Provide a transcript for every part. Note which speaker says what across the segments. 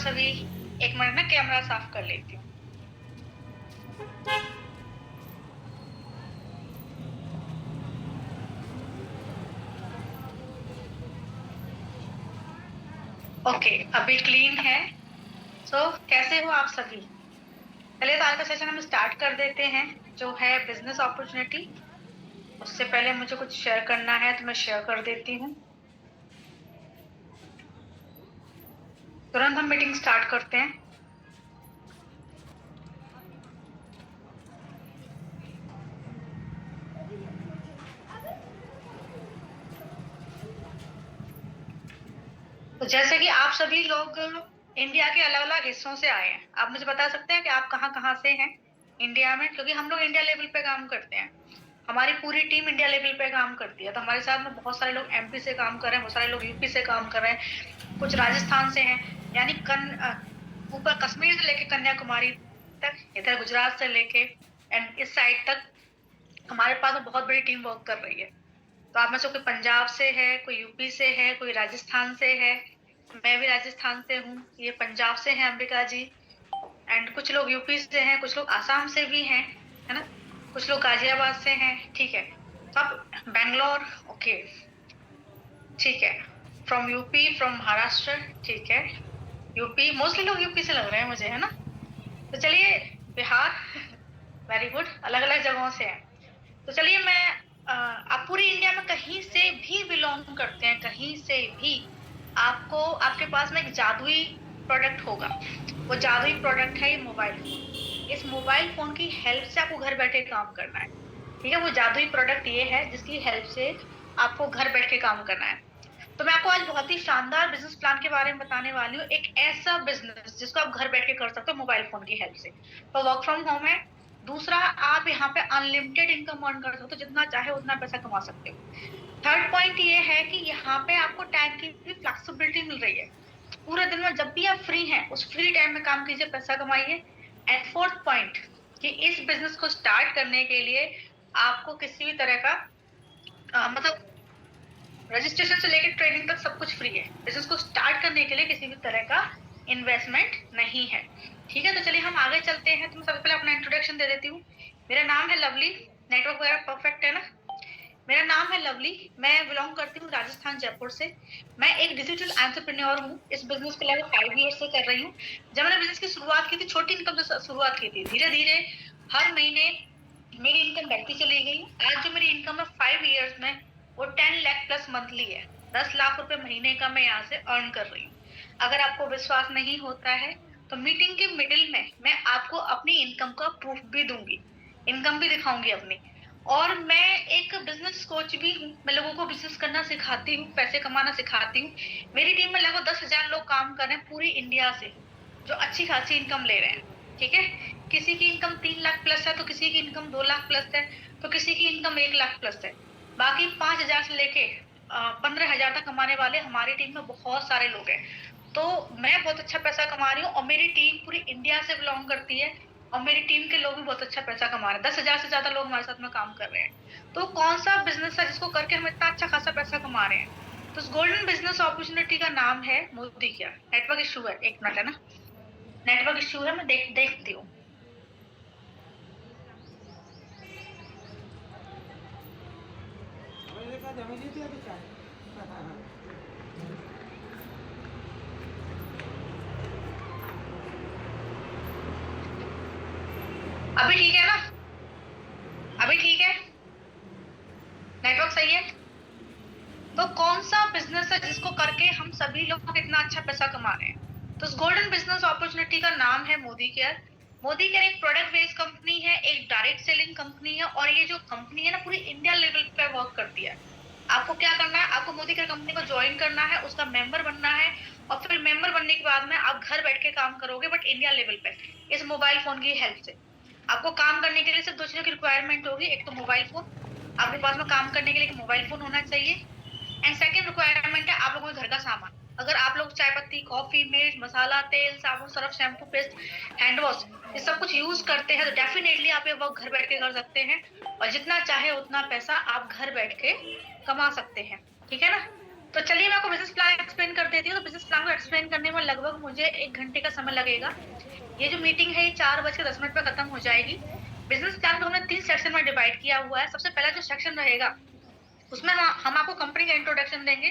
Speaker 1: सभी। एक मिनट ना कैमरा साफ कर लेती हूँ। ओके, अभी क्लीन है। कैसे हो आप सभी? चलिए तो आज का सेशन हम स्टार्ट कर देते हैं, जो है बिजनेस अपॉर्चुनिटी। उससे पहले मुझे कुछ शेयर करना है तो मैं शेयर कर देती हूँ। तुरंत हम मीटिंग स्टार्ट करते हैं। तो जैसे कि आप सभी लोग इंडिया के अलग अलग हिस्सों से आए हैं, आप मुझे बता सकते हैं कि आप कहाँ कहाँ से हैं इंडिया में? क्योंकि हम लोग इंडिया लेवल पे काम करते हैं, हमारी पूरी टीम इंडिया लेवल पे काम करती है। तो हमारे साथ में बहुत सारे लोग एमपी से काम कर रहे हैं, बहुत सारे लोग यूपी से काम कर रहे हैं, कुछ राजस्थान से हैं, यानी ऊपर कश्मीर से लेके कन्याकुमारी तक, इधर गुजरात से लेके एंड इस साइड तक हमारे पास में बहुत बड़ी टीम वर्क कर रही है। तो आप में से कोई पंजाब से है, कोई यूपी से है, कोई राजस्थान से है। मैं भी राजस्थान से हूँ, ये पंजाब से है अंबिका जी। एंड कुछ लोग यूपी से हैं, कुछ लोग आसाम से भी हैं, है ना? कुछ लोग गाजियाबाद से हैं, ठीक है। तो आप बैंगलोर, ओके, ठीक है। फ्रॉम यूपी, फ्रॉम महाराष्ट्र, ठीक है। यूपी, मोस्टली लोग यूपी से लग रहे हैं मुझे, है ना? तो चलिए, बिहार, वेरी गुड, अलग अलग जगहों से हैं। तो चलिए मैं आप पूरी इंडिया में कहीं से भी बिलोंग करते हैं, कहीं से भी, आपको आपके पास में एक जादुई प्रोडक्ट होगा। वो जादुई प्रोडक्ट है ये मोबाइल फोन। इस मोबाइल फोन की हेल्प से आपको घर बैठे काम करना है, ठीक है? वो जादुई प्रोडक्ट ये है जिसकी हेल्प से आपको घर बैठ के काम करना है। तो मैं आपको आज बहुत ही शानदार बिजनेस प्लान के बारे में बताने वाली हूँ, एक ऐसा बिजनेस जिसको आप घर बैठ के कर सकते हो मोबाइल फोन की हेल्प से। तो वर्क फ्रॉम होम है। दूसरा, आप यहाँ पे अनलिमिटेड इनकम अर्न कर सकते हो, जितना चाहे उतना पैसा कमा सकते हो। थर्ड पॉइंट ये है कि यहाँ पे आपको टाइम की भी फ्लेक्सिबिलिटी मिल रही है। पूरे दिन में जब भी आप फ्री हैं, उस फ्री टाइम में काम कीजिए, पैसा कमाइए। एंड फोर्थ पॉइंट, कि इस बिजनेस को स्टार्ट करने के लिए आपको किसी भी तरह का मतलब रजिस्ट्रेशन से लेकर ट्रेनिंग तक सब कुछ फ्री है। बिजनेस को स्टार्ट करने के लिए किसी भी तरह का इन्वेस्टमेंट नहीं है, ठीक है? तो चलिए हम आगे चलते हैं। तो मैं सबसे पहले अपना इंट्रोडक्शन दे देती हूँ। मेरा नाम है लवली। नेटवर्क वगैरह परफेक्ट है ना? मेरा नाम है लवली, मैं बिलोंग करती हूँ राजस्थान जयपुर से। मैं एक डिजिटल एंटरप्रेन्योर हूँ। इस बिजनेस को लगभग 5 ईयर से कर रही हूँ। जब मैंने बिजनेस की शुरुआत की थी, छोटी इनकम से शुरुआत की थी, धीरे धीरे हर महीने मेरी इनकम बढ़ती चली गई। आज जो मेरी इनकम है 5 ईयर्स में, वो 10 लाख प्लस मंथली है। 10 लाख रुपए महीने का मैं यहाँ से अर्न कर रही हूँ। अगर आपको विश्वास नहीं होता है तो मीटिंग के मिडिल में मैं आपको अपनी इनकम का प्रूफ भी दूंगी, इनकम भी दिखाऊंगी अपनी। और मैं एक बिजनेस कोच भी हूँ, मैं लोगों को बिजनेस करना सिखाती हूँ, पैसे कमाना सिखाती हूँ। मेरी टीम में लगभग 10,000 लोग काम कर रहे हैं पूरी इंडिया से, जो अच्छी खासी इनकम ले रहे हैं, ठीक है? किसी की इनकम 3 लाख प्लस है, तो किसी की इनकम 2 लाख प्लस है, तो किसी की इनकम 1 लाख प्लस है। बाकी 5,000 से लेके 15,000 तक कमाने वाले हमारी टीम में बहुत सारे लोग हैं। तो मैं बहुत अच्छा पैसा कमा रही हूँ और मेरी टीम पूरी इंडिया से बिलोंग करती है। और मेरी टीम के लोग भी बहुत अच्छा पैसा कमा रहे हैं, 10,000 से ज्यादा लोग हमारे साथ में काम कर रहे हैं। तो कौन सा बिजनेस है जिसको करके हम इतना अच्छा खासा पैसा कमा रहे हैं? तो इस गोल्डन बिजनेस अपॉर्चुनिटी का नाम है मोदी केयर। नेटवर्क इशू है, एक मिनट, है ना? नेटवर्क इशू है, मैं देखती हूँ। अभी ठीक है ना? अभी ठीक है? नेटवर्क सही है? तो कौन सा बिजनेस है जिसको करके हम सभी लोग इतना अच्छा पैसा कमा रहे हैं? तो इस गोल्डन बिजनेस अपॉर्चुनिटी का नाम है मोदी केयर। मोदी केयर एक प्रोडक्ट बेस्ड कंपनी है, एक डायरेक्ट सेलिंग कंपनी है, और ये जो कंपनी है ना, पूरी इंडिया लेवल पे वर्क करती है। आपको क्या करना है? आपको मोदी केयर कंपनी को ज्वाइन करना है, उसका मेंबर बनना है। और फिर मेंबर बनने के बाद में आप घर बैठ के काम करोगे, बट इंडिया लेवल पे, इस मोबाइल फोन की हेल्प से। आपको काम करने के लिए सिर्फ 2 चीजों की रिक्वायरमेंट होगी। एक तो मोबाइल फोन, आपके पास में काम करने के लिए एक मोबाइल फोन होना चाहिए। एंड सेकंड रिक्वायरमेंट है आप लोगों के घर का सामान। अगर आप लोग चाय पत्ती, कॉफी, मिर्च, मसाला, तेल, साबुन, Surf, shampoo, paste, hand wash, ये सब कुछ यूज करते हैं, तो डेफिनेटली आप ये वर्क घर बैठ के कर सकते हैं। और जितना चाहे उतना पैसा आप घर बैठ के कमा सकते हैं, ठीक है ना? तो चलिए मैं आपको बिजनेस प्लान एक्सप्लेन कर देती हूँ। तो बिजनेस प्लान को एक्सप्लेन करने में लगभग मुझे 1 घंटे का समय लगेगा। ये जो मीटिंग है ये 4:10 पे खत्म हो जाएगी। बिजनेस प्लान को हमने 3 सेक्शन में डिवाइड किया हुआ है। सबसे पहला जो सेक्शन रहेगा उसमें हम आपको कंपनी का इंट्रोडक्शन देंगे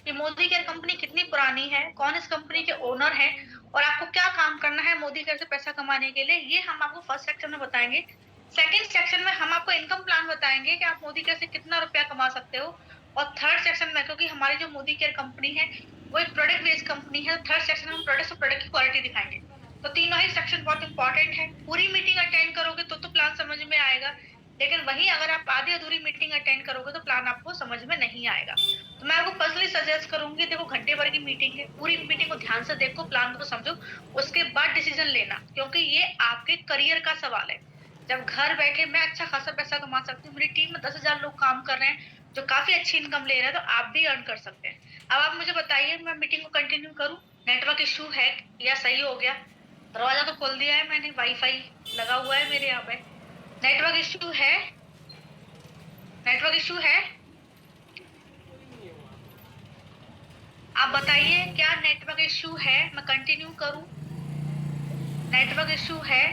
Speaker 1: कि मोदी केयर कंपनी कितनी पुरानी है, कौन इस कंपनी के ओनर है और आपको क्या काम करना है मोदी केयर से पैसा कमाने के लिए, ये हम आपको फर्स्ट सेक्शन में बताएंगे। सेकंड सेक्शन में हम आपको इनकम प्लान बताएंगे कि आप मोदी केयर से कितना रुपया कमा सकते हो। और थर्ड सेक्शन में, क्योंकि हमारी जो मोदी केयर कंपनी है वो एक प्रोडक्ट बेस्ड कंपनी है, थर्ड सेक्शन में हम प्रोडक्ट और प्रोडक्ट की क्वालिटी दिखाएंगे। तो तीनों ही सेक्शन बहुत इंपॉर्टेंट है। पूरी मीटिंग अटेंड करोगे तो प्लान समझ में आएगा, लेकिन वही अगर आप आधी अधूरी मीटिंग अटेंड करोगे तो प्लान आपको समझ में नहीं आएगा। तो मैं आपको पर्सनली सजेस्ट करूंगी, देखो घंटे भर की मीटिंग है, पूरी मीटिंग को ध्यान से देखो, प्लान को समझो, उसके बाद डिसीजन लेना, क्योंकि ये आपके करियर का सवाल है। जब घर बैठे मैं अच्छा खासा पैसा कमा सकती हूँ, मेरी टीम में 10,000 लोग काम कर रहे हैं जो काफी अच्छी इनकम ले रहे हैं, तो आप भी अर्न कर सकते हैं। अब आप मुझे बताइए, मैं मीटिंग को कंटिन्यू करूँ? नेटवर्क इश्यू है या सही हो गया? दरवाजा तो खोल दिया है मैंने, वाईफाई लगा हुआ है मेरे यहाँ पे। नेटवर्क इश्यू है? नेटवर्क इश्यू है? आप बताइए क्या नेटवर्क इश्यू है? मैं कंटिन्यू करूं? नेटवर्क इश्यू है?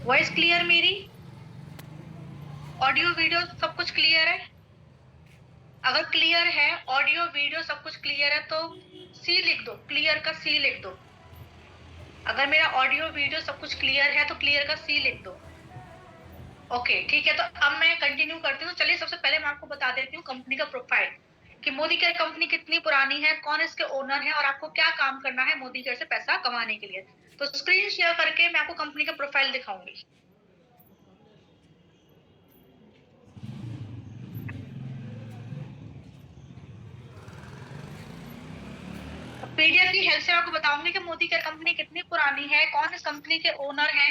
Speaker 1: वॉइस क्लियर मेरी? ऑडियो वीडियो सब कुछ क्लियर है? अगर क्लियर है, ऑडियो वीडियो सब कुछ क्लियर है तो सी लिख दो, क्लियर का सी लिख दो। अगर मेरा ऑडियो वीडियो सब कुछ क्लियर है तो क्लियर का सी लिख दो। ओके ठीक है, तो अब मैं कंटिन्यू करती हूँ। चलिए सबसे पहले मैं आपको बता देती हूँ कंपनी का प्रोफाइल, कि मोदी केयर कंपनी कितनी पुरानी है, कौन इसके ओनर है और आपको क्या काम करना है मोदी केयर से पैसा कमाने के लिए। तो स्क्रीन शेयर करके मैं आपको कंपनी का प्रोफाइल दिखाऊंगी। पीडीएफ की हेल्प से आपको बताऊंगी कि मोदी केयर कंपनी कितनी पुरानी है, कौन इस कंपनी के ओनर है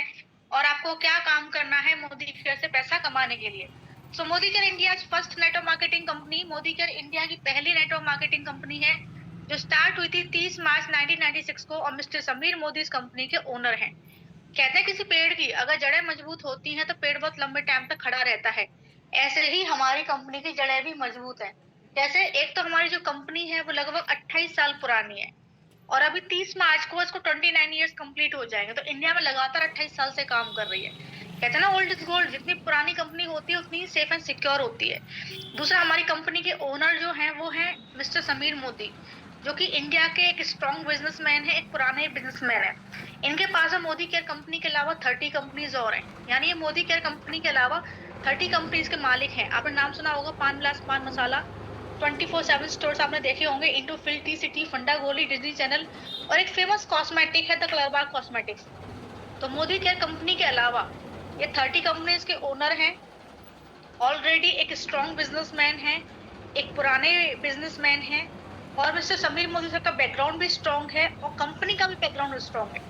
Speaker 1: और आपको क्या काम करना है मोदी केयर से पैसा कमाने के लिए। So Modi Care India first network marketing company, Modi Care India की पहली नेटवर्क मार्केटिंग कंपनी है जो स्टार्ट हुई थी 30 मार्च 1996 को, और मिस्टर समीर मोदी इस कंपनी के ओनर हैं। कहते हैं किसी पेड़ की अगर जड़ें मजबूत होती हैं तो पेड़ बहुत लंबे टाइम तक खड़ा रहता है, ऐसे ही हमारी कंपनी की जड़ें भी मजबूत हैं। जैसे एक तो हमारी जो कंपनी है वो लगभग 28 साल पुरानी है और अभी 30 मार्च को इसको 29 ईयर्स कंप्लीट हो जाएंगे, तो इंडिया में लगातार 28 साल से काम कर रही है। कहते हैं ना ओल्ड इज गोल्ड, जितनी पुरानी कंपनी होती है उतनी सेफ एंड सिक्योर होती है। दूसरा, हमारी कंपनी के ओनर जो हैं वो हैं मिस्टर समीर मोदी, जो कि इंडिया के एक स्ट्रॉन्ग बिजनेसमैन है, एक पुराने बिजनेसमैन है। इनके पास है मोदी केयर कंपनी के अलावा 30 कंपनीज और हैं, यानी ये मोदी केयर कंपनी के अलावा 30 कंपनीज के मालिक हैं। आपने नाम सुना होगा पान विलास पान मसाला, 24/7 स्टोर्स आपने देखे होंगे, इंडो फिल, टी सिटी, फंडा गोली, डिज्नी चैनल, और एक फेमस कॉस्मेटिक है द कलरबाग कॉस्मेटिक्स। तो मोदी केयर कंपनी के अलावा ये 30 कंपनीज के ओनर हैं, ऑलरेडी एक स्ट्रॉन्ग बिजनेसमैन है, एक पुराने बिजनेसमैन है, और मिस्टर समीर मोदी सर का बैकग्राउंड भी स्ट्रॉन्ग है और कंपनी का भी बैकग्राउंड स्ट्रॉन्ग है।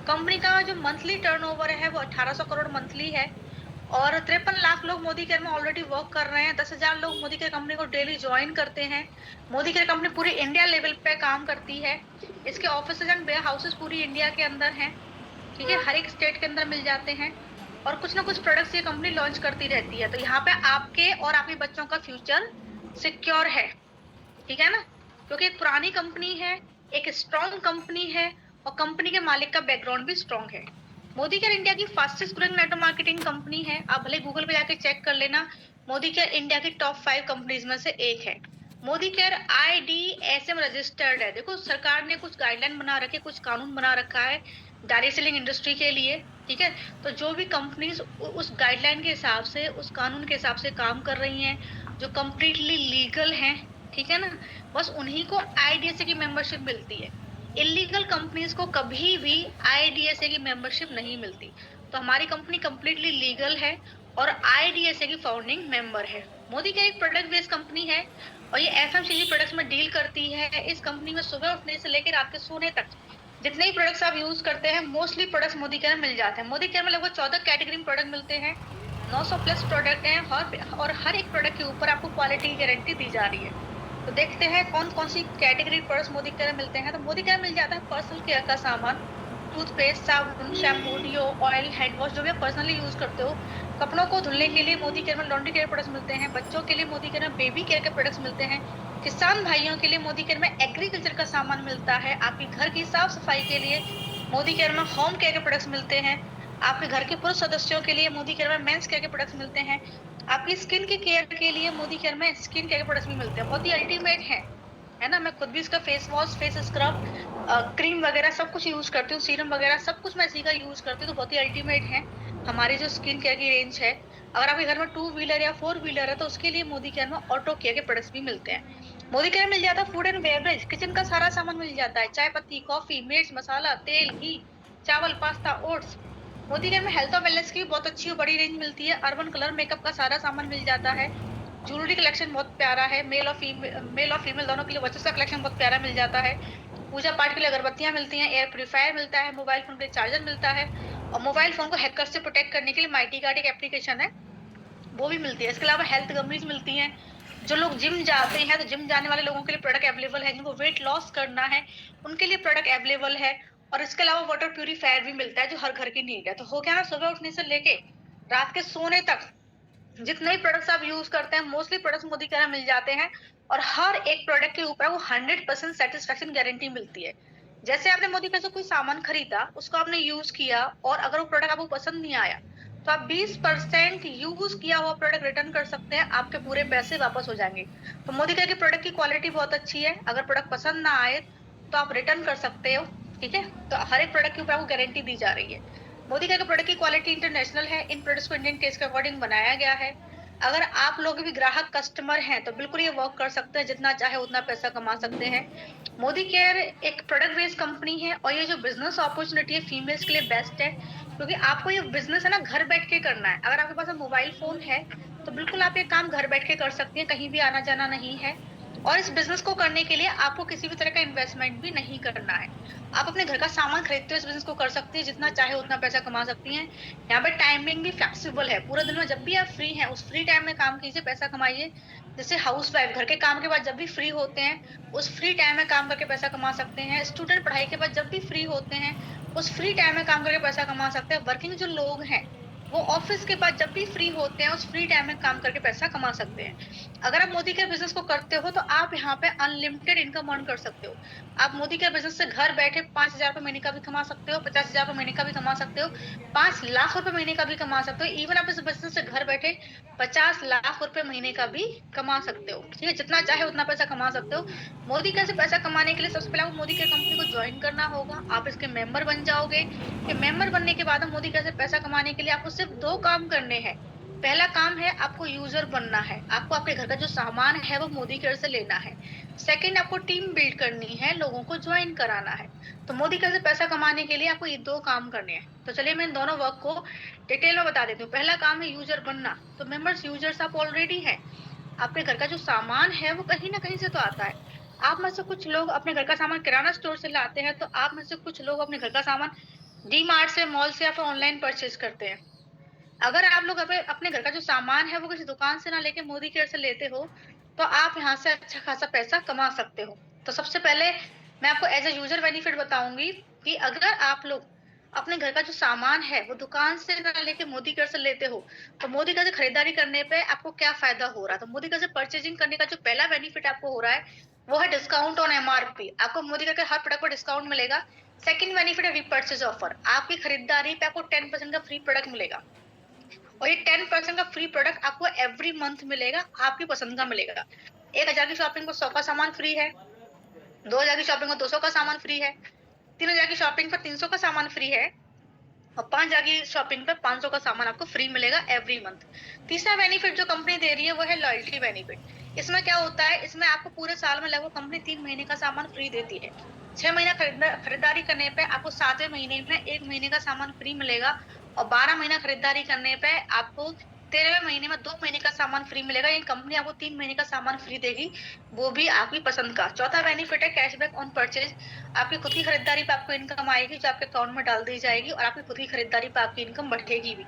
Speaker 1: कंपनी का जो मंथली टर्नओवर है वो 1800 करोड़ मंथली है और 53 लाख लोग मोदी केयर में ऑलरेडी वर्क कर रहे हैं। 10,000 लोग मोदी केयर कंपनी को डेली ज्वाइन करते हैं। मोदी केयर कंपनी पूरी इंडिया लेवल पे काम करती है। इसके ऑफिसेज एंड वेयर हाउसेज पूरी इंडिया के अंदर हैं, ठीक है, हर एक स्टेट के अंदर मिल जाते हैं और कुछ ना कुछ प्रोडक्ट्स ये कंपनी लॉन्च करती रहती है। तो यहाँ पे आपके और आपके बच्चों का फ्यूचर सिक्योर है, ठीक है ना, क्योंकि एक पुरानी कंपनी है, एक स्ट्रॉन्ग कंपनी है और कंपनी के मालिक का बैकग्राउंड भी स्ट्रॉन्ग है। मोदी केयर इंडिया की fastest growing network marketing company है। आप भले गूगल पे जाके चेक कर लेना, मोदी केयर इंडिया की टॉप 5 कंपनीज में से एक है। मोदी केयर IDSM रजिस्टर्ड है। देखो सरकार ने कुछ गाइडलाइन बना रखे, कुछ कानून बना रखा है डायरेक्ट सेलिंग इंडस्ट्री के लिए, ठीक है। तो जो भी कंपनीज उस गाइडलाइन के हिसाब से, उस कानून के हिसाब से काम कर रही हैं, जो कम्प्लीटली लीगल हैं, ठीक है ना, बस उन्हीं को IDSA की मेंबरशिप मिलती है। इलीगल कंपनीज को कभी भी IDSA की मेंबरशिप नहीं मिलती। तो हमारी कंपनी कम्प्लीटली लीगल है और IDSA की फाउंडिंग मेंबर है। मोदी केयर एक प्रोडक्ट बेस्ड कंपनी है और ये FMCG प्रोडक्ट्स में डील करती है। इस कंपनी में सुबह उठने से लेकर रात के सोने तक जितने भी प्रोडक्ट्स आप यूज करते हैं, मोस्टली प्रोडक्ट्स मोदी केयर में मिल जाते हैं। मोदी केयर में लगभग 14 कैटेगरी में प्रोडक्ट मिलते हैं, 900 प्लस प्रोडक्ट हैं और हर एक प्रोडक्ट के ऊपर आपको क्वालिटी की गारंटी दी जा रही है। तो देखते हैं कौन कौन सी कैटेगरी प्रोडक्ट्स मोदी केयर में मिलते हैं। तो मोदी केयर मिल जाता है पर्सनल केयर का सामान, टूथपेस्ट, साबुन, शैम्पू, डिओ, ऑयल, हैंड वॉश, जो भी आप पर्सनली यूज करते हो कपड़ों को धुलने के लिए मोदी केयर में लॉन्ड्री केयर प्रोडक्ट्स मिलते हैं, बच्चों के लिए मोदी केयर में बेबी केयर के प्रोडक्ट्स मिलते हैं, किसान भाइयों के लिए मोदी केयर में एग्रीकल्चर का सामान मिलता है, आपके घर की साफ सफाई के लिए मोदी केयर में होम केयर के प्रोडक्ट्स मिलते हैं, आपके घर के पुरुष सदस्यों के लिए मोदी केयर में मेंस केयर के प्रोडक्ट्स मिलते हैं, आपकी स्किन की केयर के लिए मोदी केयर में स्किन केयर के प्रोडक्ट्स भी मिलते हैं। बहुत ही अल्टीमेट है ना। मैं खुद भी इसका face wash, face scrub, cream वगैरह सब कुछ यूज करती हूँ, सीरम वगैरह सब कुछ मैं इसी का यूज करती हूँ। तो बहुत ही अल्टीमेट है हमारी जो स्किन केयर की रेंज है। अगर आपके घर में 2 व्हीलर या 4 व्हीलर है तो उसके लिए मोदी केयर में ऑटो केयर के प्रोडक्ट्स भी मिलते हैं। मोदी केयर मिल जाता है फूड एंड बेवरेज, किचन का सारा सामान मिल जाता है, चाय पत्ती, कॉफी, मिर्च, मसाला, तेल, घी, चावल, पास्ता, ओट्स। मोदी केयर में हेल्थ और वेलनेस की भी बहुत अच्छी और बड़ी रेंज मिलती है। अर्बन कलर मेकअप का सारा सामान मिल जाता है। ज्वेलरी कलेक्शन बहुत प्यारा है, मेल और फीमेल दोनों के लिए वॉचेस का कलेक्शन बहुत प्यारा मिल जाता है। पूजा पाठ के लिए अगरबत्तियां मिलती हैं, एयर प्यूरीफायर मिलता है, मोबाइल फोन के लिए चार्जर मिलता है, और मोबाइल फोन को हैकर से प्रोटेक्ट करने के लिए माइटी गार्ड एक एप्लीकेशन है, वो भी मिलती है। इसके अलावा हेल्थ गमीज मिलती हैं। जो लोग जिम जाते हैं तो जिम जाने वाले लोगों के लिए प्रोडक्ट अवेलेबल है, जिनको वेट लॉस करना है उनके लिए प्रोडक्ट अवेलेबल है। और इसके अलावा वाटर प्यूरीफायर भी मिलता है जो हर घर की नीड है। तो हो गया ना, सुबह उठने से लेके रात के सोने तक जितने भी प्रोडक्ट्स आप यूज करते हैं मोस्टली प्रोडक्ट्स मोदी केयर मिल जाते हैं। और हर एक प्रोडक्ट के ऊपर वो 100% सेटिस्फेक्शन गारंटी मिलती है। जैसे आपने मोदी केयर से कोई सामान खरीदा, उसको आपने यूज किया और अगर वो प्रोडक्ट आपको पसंद नहीं आया तो आप 20% यूज किया हुआ प्रोडक्ट रिटर्न कर सकते हैं, आपके पूरे पैसे वापस हो जाएंगे। तो मोदी केयर की प्रोडक्ट की क्वालिटी बहुत अच्छी है, अगर प्रोडक्ट पसंद ना आए तो आप रिटर्न कर सकते हो। ठीक है, तो हर एक प्रोडक्ट के ऊपर आपको गारंटी दी जा रही है। मोदी केयर के प्रोडक्ट की क्वालिटी इंटरनेशनल है, इन प्रोडक्ट्स को इंडियन टेस्ट के अकॉर्डिंग बनाया गया है। अगर आप लोग भी ग्राहक कस्टमर हैं तो बिल्कुल ये वर्क कर सकते हैं, जितना चाहे उतना पैसा कमा सकते हैं। मोदी केयर एक प्रोडक्ट बेस्ड कंपनी है और ये जो बिजनेस अपॉर्चुनिटी है फीमेल्स के लिए बेस्ट है, क्योंकि आपको ये बिजनेस है ना घर बैठ के करना है। अगर आपके पास मोबाइल फोन है तो बिल्कुल आप ये काम घर बैठ के कर सकती हैं, कहीं भी आना जाना नहीं है। और इस बिजनेस को करने के लिए आपको किसी भी तरह का इन्वेस्टमेंट भी नहीं करना है। आप अपने घर का सामान खरीदते हुए इस बिजनेस को कर सकती हैं, जितना चाहे उतना पैसा कमा सकती हैं। यहाँ पे टाइमिंग भी फ्लेक्सिबल है, पूरे दिन में जब भी आप फ्री हैं उस फ्री टाइम में काम कीजिए, पैसा कमाइए। जैसे हाउस वाइफ घर के काम के बाद जब भी फ्री होते हैं उस फ्री टाइम में काम करके पैसा कमा सकते हैं। स्टूडेंट पढ़ाई के बाद जब भी फ्री होते हैं उस फ्री टाइम में काम करके पैसा कमा सकते हैं। वर्किंग जो लोग हैं वो ऑफिस के बाद जब भी फ्री होते हैं उस फ्री टाइम में काम करके पैसा कमा सकते हैं। अगर आप मोदी केयर बिजनेस को करते हो तो आप यहाँ पे अनलिमिटेड इनकम अर्न कर सकते हो। आप मोदी केयर बिजनेस से घर बैठे 5,000 रुपए महीने का भी कमा सकते हो, 50,000 रुपए महीने का भी कमा सकते हो, 5 लाख रुपए महीने का भी कमा सकते हो। इवन आप इस बिजनेस से घर बैठे 50 लाख रुपए महीने का भी कमा सकते हो। ठीक है, जितना चाहे उतना पैसा कमा सकते हो। मोदी केयर से पैसा कमाने के लिए सबसे पहले आपको मोदी केयर कंपनी को ज्वाइन करना होगा, आप इसके मेंबर बन जाओगे। ये मेंबर बनने के बाद मोदी केयर से पैसा कमाने के लिए आपको सिर्फ 2 काम करने हैं। पहला काम है आपको यूजर बनना है, आपको आपके घर का जो सामान है वो मोदी केयर से लेना है। सेकंड, आपको टीम बिल्ड करनी है, लोगों को ज्वाइन कराना है। तो मोदी केयर से पैसा कमाने के लिए आपको ये 2 काम करने हैं। तो चलिए मैं इन दोनों वर्क को डिटेल में बता देती हूँ। पहला काम है यूजर बनना। तो मेंबर्स यूजर्स आप ऑलरेडी हैं, आपके घर का जो सामान है वो कहीं ना कहीं से तो आता है। आप में से कुछ लोग अपने घर का सामान किराना स्टोर से लाते हैं, तो आप में से कुछ लोग अपने घर का सामान डी मार्ट से, मॉल से या फिर ऑनलाइन परचेज करते हैं। अगर आप लोग अपने घर का जो सामान है वो किसी दुकान से ना लेके मोदी केयर से लेते हो तो आप यहाँ से अच्छा खासा पैसा कमा सकते हो। तो सबसे पहले मैं आपको एज ए यूजर बेनिफिट बताऊंगी कि अगर आप लोग अपने घर का जो सामान है वो दुकान से ना लेके मोदी केयर से लेते हो तो मोदी केयर से खरीदारी करने पे आपको क्या फायदा हो रहा है। तो मोदी केयर से परचेजिंग करने का जो पहला बेनिफिट आपको हो रहा है वो है डिस्काउंट ऑन एमआरपी। आपको मोदी केयर के हर प्रोडक्ट पर डिस्काउंट मिलेगा। सेकंड बेनिफिट है रीपर्चेज ऑफर, आपकी खरीदारी पे आपको 10% का फ्री प्रोडक्ट मिलेगा। और ये 10% का फ्री प्रोडक्ट आपको एवरी मंथ मिलेगा, आपकी पसंद का मिलेगा। 1,000 की शॉपिंग को 100 का सामान फ्री है, 2,000 की शॉपिंग को 200 का सामान फ्री है, 3,000 की शॉपिंग पर 300 का सामान फ्री है, और 5,000 की शॉपिंग पे 500 का सामान आपको फ्री मिलेगा एवरी मंथ। तीसरा बेनिफिट जो कंपनी दे रही है वो है लॉयल्टी बेनिफिट। इसमें क्या होता है, इसमें आपको पूरे साल में लगभग कंपनी 3 महीने का सामान फ्री देती है। 6 महीना खरीदारी करने पे आपको 7वें महीने में 1 महीने का सामान फ्री मिलेगा, और 12 महीना खरीदारी करने पे आपको 13वें महीने में 2 महीने का सामान फ्री मिलेगा। ये कंपनी आपको 3 महीने का सामान फ्री देगी, वो भी आपकी पसंद का। चौथा बेनिफिट है कैशबैक ऑन परचेज। आपकी खुद की खरीदारी पे आपको इनकम आएगी जो आपके अकाउंट में डाल दी जाएगी, और आपकी खुद की खरीदारी पे आपकी इनकम बढ़ेगी भी।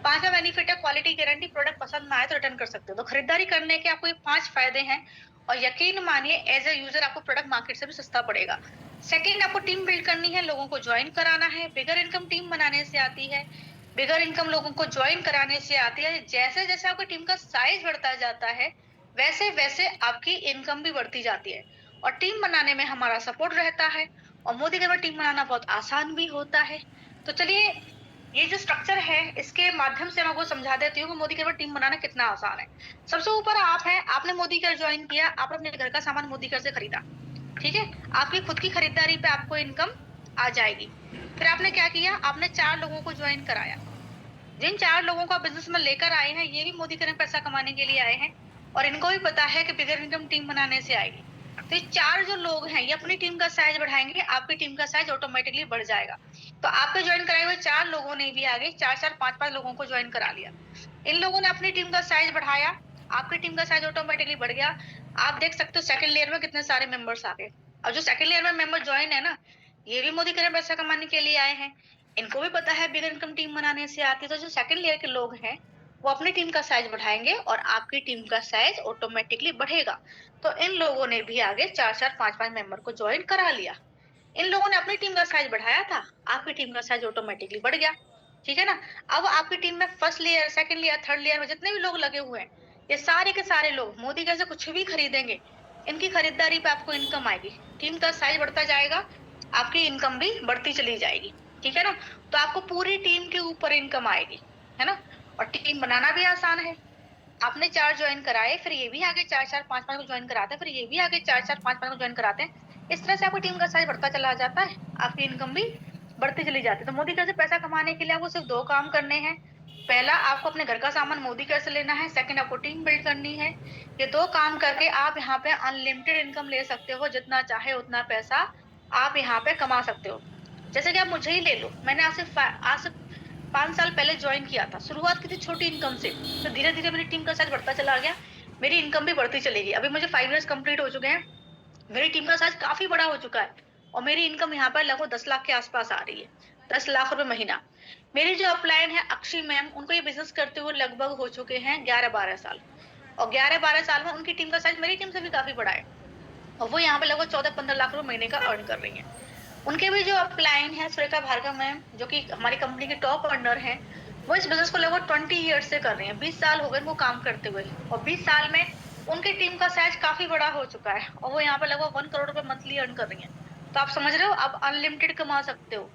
Speaker 1: पांचवा बेनिफिट है क्वालिटी गारंटी, प्रोडक्ट पसंद ना आए तो रिटर्न कर सकते हो। तो खरीदारी करने के आपको ये 5 फायदे हैं, और यकीन मानिए एज ए यूजर आपको प्रोडक्ट मार्केट से भी सस्ता पड़ेगा। सेकंड, आपको टीम बिल्ड करनी है, लोगों को ज्वाइन कराना है, बिगर इनकम टीम बनाने से आती है। बिगर इनकम लोगों को ज्वाइन कराने से आती है। जैसे जैसे आपकी टीम का साइज बढ़ता जाता है, वैसे वैसे आपकी इनकम भी बढ़ती जाती है। और टीम बनाने में हमारा सपोर्ट रहता है, और मोदी के में टीम बनाना बहुत आसान भी होता है। तो चलिए, ये जो स्ट्रक्चर है, इसके माध्यम से मैं आपको समझा देती हूँ कि मोदी केयर में टीम बनाना कितना आसान है। सबसे ऊपर आप हैं, आपने मोदी केयर ज्वाइन किया, आपने अपने घर का सामान मोदी केयर से खरीदा, ठीक है? आपकी खुद की खरीदारी पे आपको इनकम आ जाएगी। फिर आपने क्या किया? आपने 4 लोगों को ज्वाइन कराया। जिन 4 लोगों को आप बिज़नेस में लेकर आए हैं, ये भी मोदी केयर में पैसा कमाने के लिए आए हैं, और इनको भी पता है कि बिगर इनकम टीम बनाने से आएगी। तो ये 4 जो लोग हैं, ये अपनी टीम का साइज़ बढ़ाएँगे, आपकी टीम का साइज़ ऑटोमैटिकली बढ़ जाएगा। तो आपके जॉइन कराए हुए 4 लोगों ने भी आगे 4-4, 5-5 लोगों को जॉइन करा लिया। इन लोगों ने अपनी टीम का साइज़ बढ़ाया, आपकी टीम का साइज़ ऑटोमैटिकली बढ़ गया। आप देख सकते हो सेकंड लेयर में कितने सारे मेंबर्स आ गए। और जो सेकंड लेयर में मेंबर जॉइन है ना, ये भी मोदी केयर में पैसा कमाने के लिए आए हैं। इनको भी पता है बिगर इनकम टीम बनाने से आती है। तो जो सेकंड लेयर के लोग हैं, वो अपनी टीम का साइज़ बढ़ाएँगे और आपकी टीम का साइज़ ऑटोमैटिकली बढ़ेगा। तो इन लोगों ने भी आगे 4-4, 5-5 मेंबर को जॉइन करा लिया। इन लोगों ने अपनी टीम का साइज़ बढ़ाया था, आपकी टीम का साइज़ ऑटोमैटिकली बढ़ गया। ठीक है ना? अब आपकी टीम में first layer, second layer, third layer में जितने भी लोग लगे हुए हैं, ये सारे के सारे लोग मोदी केयर से कुछ भी खरीदेंगे, इनकी खरीदारी पे आपको इनकम आएगी। टीम का साइज़ बढ़ता जाएगा, आपकी इनकम भी बढ़ती चली जाएगी। ठीक है ना? तो आपको पूरी टीम के ऊपर इनकम आएगी, है ना? और टीम बनाना भी आसान है। आपने 4 जॉइन कराए, फिर ये भी आगे 4-4, 5-5 को जॉइन कराते हैं, फिर ये भी आगे 4-4, 5-5 को जॉइन कराते हैं। इस तरह से आपकी टीम का साइज़ बढ़ता चला जाता है, आपकी इनकम भी बढ़ती चली जाती है। तो मोदी केयर से पैसा कमाने के लिए आपको सिर्फ 2 काम करने हैं। पहला, आपको अपने घर का सामान मोदी केयर से लेना है, सेकंड आपको टीम बिल्ड करनी है। ये 2 काम करके आप यहाँ पे अनलिमिटेड इनकम ले सकते हो, जितना चाहे उतना पैसा आप यहाँ पे कमा सकते हो। जैसे कि आप मुझे ही ले लो, मैंने आज से 5 साल पहले जॉइन किया था। शुरुआत की थी छोटी इनकम से, तो धीरे-धीरे मेरी टीम का साइज़ बढ़ता चला गया। मेरी इनकम भी बढ़ती चली गई। अभी मुझे 5 इयर्स कंप्लीट हो चुके हैं। मेरी टीम का साइज़ काफ़ी बड़ा हो चुका है, और मेरी इनकम यहाँ पर लगभग 10 लाख के आस-पास आ रही है। 10 लाख रुपए महीना। मेरी जो अपलाइन है अक्षी मैम, उनको ये बिज़नेस करते हुए लगभग हो चुके हैं 11-12 साल, और 11-12 साल में उनकी टीम का साइज़ मेरी टीम से भी काफ़ी बड़ा है, और वो यहाँ पे लगभग 14-15 लाख रुपए महीने का अर्न कर रही हैं। उनके भी जो अपलाइन है सुरेखा भार्गव मैम, जो कि हमारी कंपनी के टॉप अर्नर हैं, वो इस बिज़नेस को लगभग 20 ईयर्स से कर रही हैं। 20 साल हो गए उनको काम करते हुए, और 20 साल में उनकी टीम का साइज़ काफ़ी बड़ा हो चुका है, और वो यहाँ पे लगभग 1 करोड़ रुपए मंथली अर्न कर रही हैं। तो आप समझ रहे हो, आप अनलिमिटेड कमा सकते हो।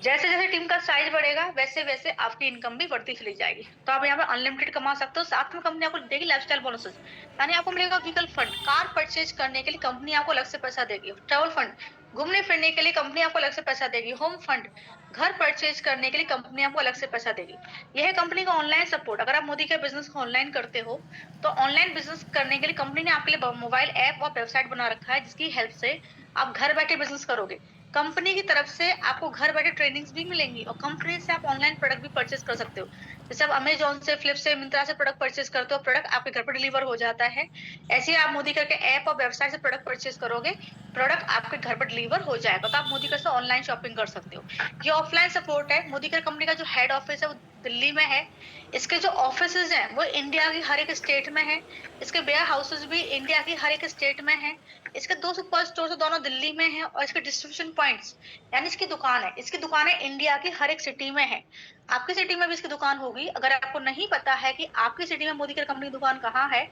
Speaker 1: जैसे-जैसे टीम का साइज़ बढ़ेगा, वैसे-वैसे आपकी इनकम भी बढ़ती चली जाएगी। तो आप यहाँ पे अनलिमिटेड कमा सकते हो। साथ में कंपनी आपको देगी लाइफ़स्टाइल बोनसेस, यानी आपको मिलेगा व्हीकल फंड, कार परचेज़ करने के लिए कंपनी आपको अलग से पैसा देगी, ट्रैवल फंड, घूमने-फिरने के लिए कंपनी आपको अलग से पैसा देगी, होम फंड, घर परचेज़ करने के लिए कंपनी आपको अलग से पैसा देगी। यह है कंपनी का ऑनलाइन सपोर्ट। अगर आप मोदी के बिज़नेस को ऑनलाइन करते हो, तो ऑनलाइन बिज़नेस करने के लिए कंपनी ने आपके लिए मोबाइल ऐप और वेबसाइट बना रखा है, जिसकी हेल्प से आप घर बैठे बिज़नेस करोगे। कंपनी की तरफ से आपको घर बैठे ट्रेनिंग्स भी मिलेंगी, और कंपनी से आप ऑनलाइन प्रोडक्ट भी परचेज़ कर सकते हो। जैसे आप अमेज़न से, फ्लिप से, मिंत्रा से प्रोडक्ट परचेज़ करते हो, प्रोडक्ट आपके घर पर डिलीवर हो जाता है। ऐसे ही आप मोदी केयर के ऐप और वेबसाइट से प्रोडक्ट परचेज़ करोगे, प्रोडक्ट आपके घर पर डिलीवर हो जाएगा। तो आप मोदी केयर से ऑनलाइन शॉपिंग कर सकते हो। ये ऑफलाइन सपोर्ट है। मोदी केयर कंपनी का जो हेड ऑफिस है, वो दिल्ली में है। इसके जो ऑफिसेज़ हैं, वो इंडिया की हर एक स्टेट में हैं। इसके वेयर हाउसेज़ भी इंडिया की हर एक स्टेट में हैं। इसके 2 सुपर स्टोर्स दोनों दिल्ली में हैं, और इसके डिस्ट्रीब्यूशन पॉइंट्स, यानी इसकी दुकान है, इसकी दुकानें इंडिया की हर एक सिटी में है। आपकी सिटी में भी इसकी दुकान होगी। अगर आपको नहीं पता है कि आपकी सिटी में मोदी केयर कंपनी की दुकान कहाँ है,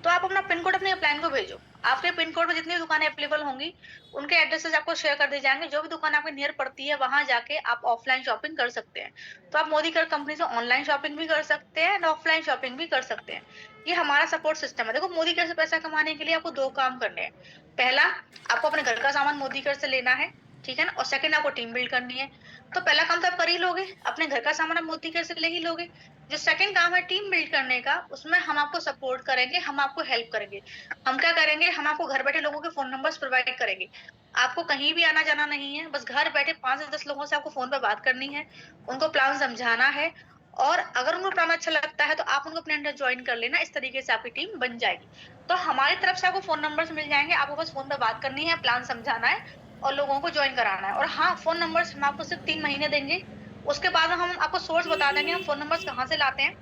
Speaker 1: तो आप अपना पिन कोड अपने अपलाइन को भेजो। आपके पिन कोड में जितनी भी दुकानें अवेलेबल होंगी, उनके एड्रेसेस आपको शेयर कर दिए जाएँगे। जो भी दुकान आपके नियर पड़ती है, वहाँ जाके आप ऑफलाइन शॉपिंग कर सकते हैं। तो आप मोदी केयर कंपनी से ऑनलाइन शॉपिंग भी कर सकते हैं एंड ऑफलाइन शॉपिंग भी कर सकते हैं। ये हमारा सपोर्ट सिस्टम है। देखो, मोदी केयर से पैसा कमाने के लिए आपको 2 काम करने हैं। पहला, आपको अपने घर का सामान मोदी केयर से लेना है, ठीक है ना? और सेकंड, आपको टीम बिल्ड करनी है। तो पहला काम तो आप कर ही लोगे, अपने घर का सामान आप मोदी केयर से ले ही लोगे। जो सेकंड काम है टीम बिल्ड करने का, उसमें हम आपको सपोर्ट करेंगे, हम आपको हेल्प करेंगे। हम क्या करेंगे, हम आपको घर बैठे लोगों के फ़ोन नंबर्स प्रोवाइड करेंगे। आपको कहीं भी आना-जाना नहीं है, बस घर बैठे 5 से 10 लोगों से आपको फ़ोन पे बात करनी है, उनको प्लान समझाना है, और अगर उनको प्लान अच्छा लगता है, तो आप उनको अपने अंडर जॉइन कर लेना। इस तरीके से आपकी टीम बन जाएगी। तो हमारी तरफ से आपको फ़ोन नंबर्स मिल जाएँगे, आपको बस फ़ोन पे बात करनी है, प्लान समझाना है, और लोगों को जॉइन कराना है। और हाँ, फ़ोन नंबर्स हम आपको सिर्फ़ 3 महीने देंगे, उसके बाद हम आपको सोर्स बता देंगे, हम फ़ोन नंबर्स कहाँ से लाते हैं।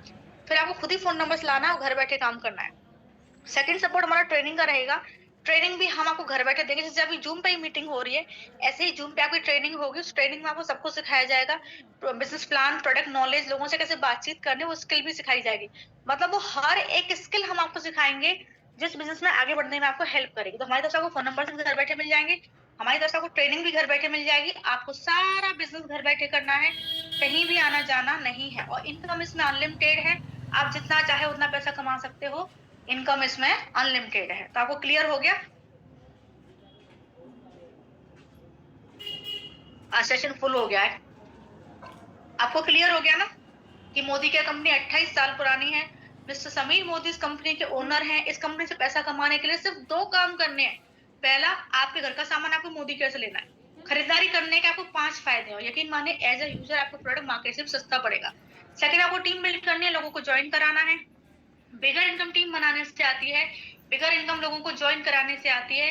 Speaker 1: फिर आपको खुद ही फ़ोन नंबर्स लाना है और घर बैठे काम करना है। सेकंड सपोर्ट हमारा ट्रेनिंग का रहेगा। ट्रेनिंग भी हम आपको घर बैठे देंगे। जैसे अभी जूम पे ही मीटिंग हो रही है, ऐसे ही जूम पे आपकी ट्रेनिंग होगी। उस ट्रेनिंग में आपको सब कुछ सिखाया जाएगा, बिजनेस प्लान, प्रोडक्ट नॉलेज, लोगों से कैसे बातचीत करनी, वो स्किल भी सिखाई जाएगी। मतलब वो हर एक स्किल हम आपको सिखाएंगे जिस बिजनेस में आगे बढ़ने में आपको हेल्प करेगी। तो हमारी तरफ से आपको फोन नंबर से घर बैठे मिल जाएंगे, हमारी तरफ से आपको ट्रेनिंग भी घर बैठे मिल जाएगी। आपको सारा बिजनेस घर बैठे करना है, कहीं भी आना जाना नहीं है। और इनकम इसमें अनलिमिटेड है, आप जितना चाहे उतना पैसा कमा सकते हो। इनकम इसमें अनलिमिटेड है। तो आपको क्लियर हो गया? सेशन फुल हो गया है। आपको क्लियर हो गया ना कि मोदी की कंपनी 28 साल पुरानी है। मिस्टर समीर मोदी इस कंपनी के ओनर हैं। इस कंपनी से पैसा कमाने के लिए सिर्फ 2 काम करने हैं। पहला, आपके घर का सामान आपको मोदी केयर से लेना है। खरीदारी करने के आपको 5 फायदे हैं। यकीन माने, एज ए यूजर आपको प्रोडक्ट मार्केट से सस्ता पड़ेगा। सेकंड, आपको टीम बिल्ड करनी है, लोगों को ज्वाइन कराना है। बिगर इनकम टीम बनाने से आती है, बिगर इनकम लोगों को ज्वाइन कराने से आती है।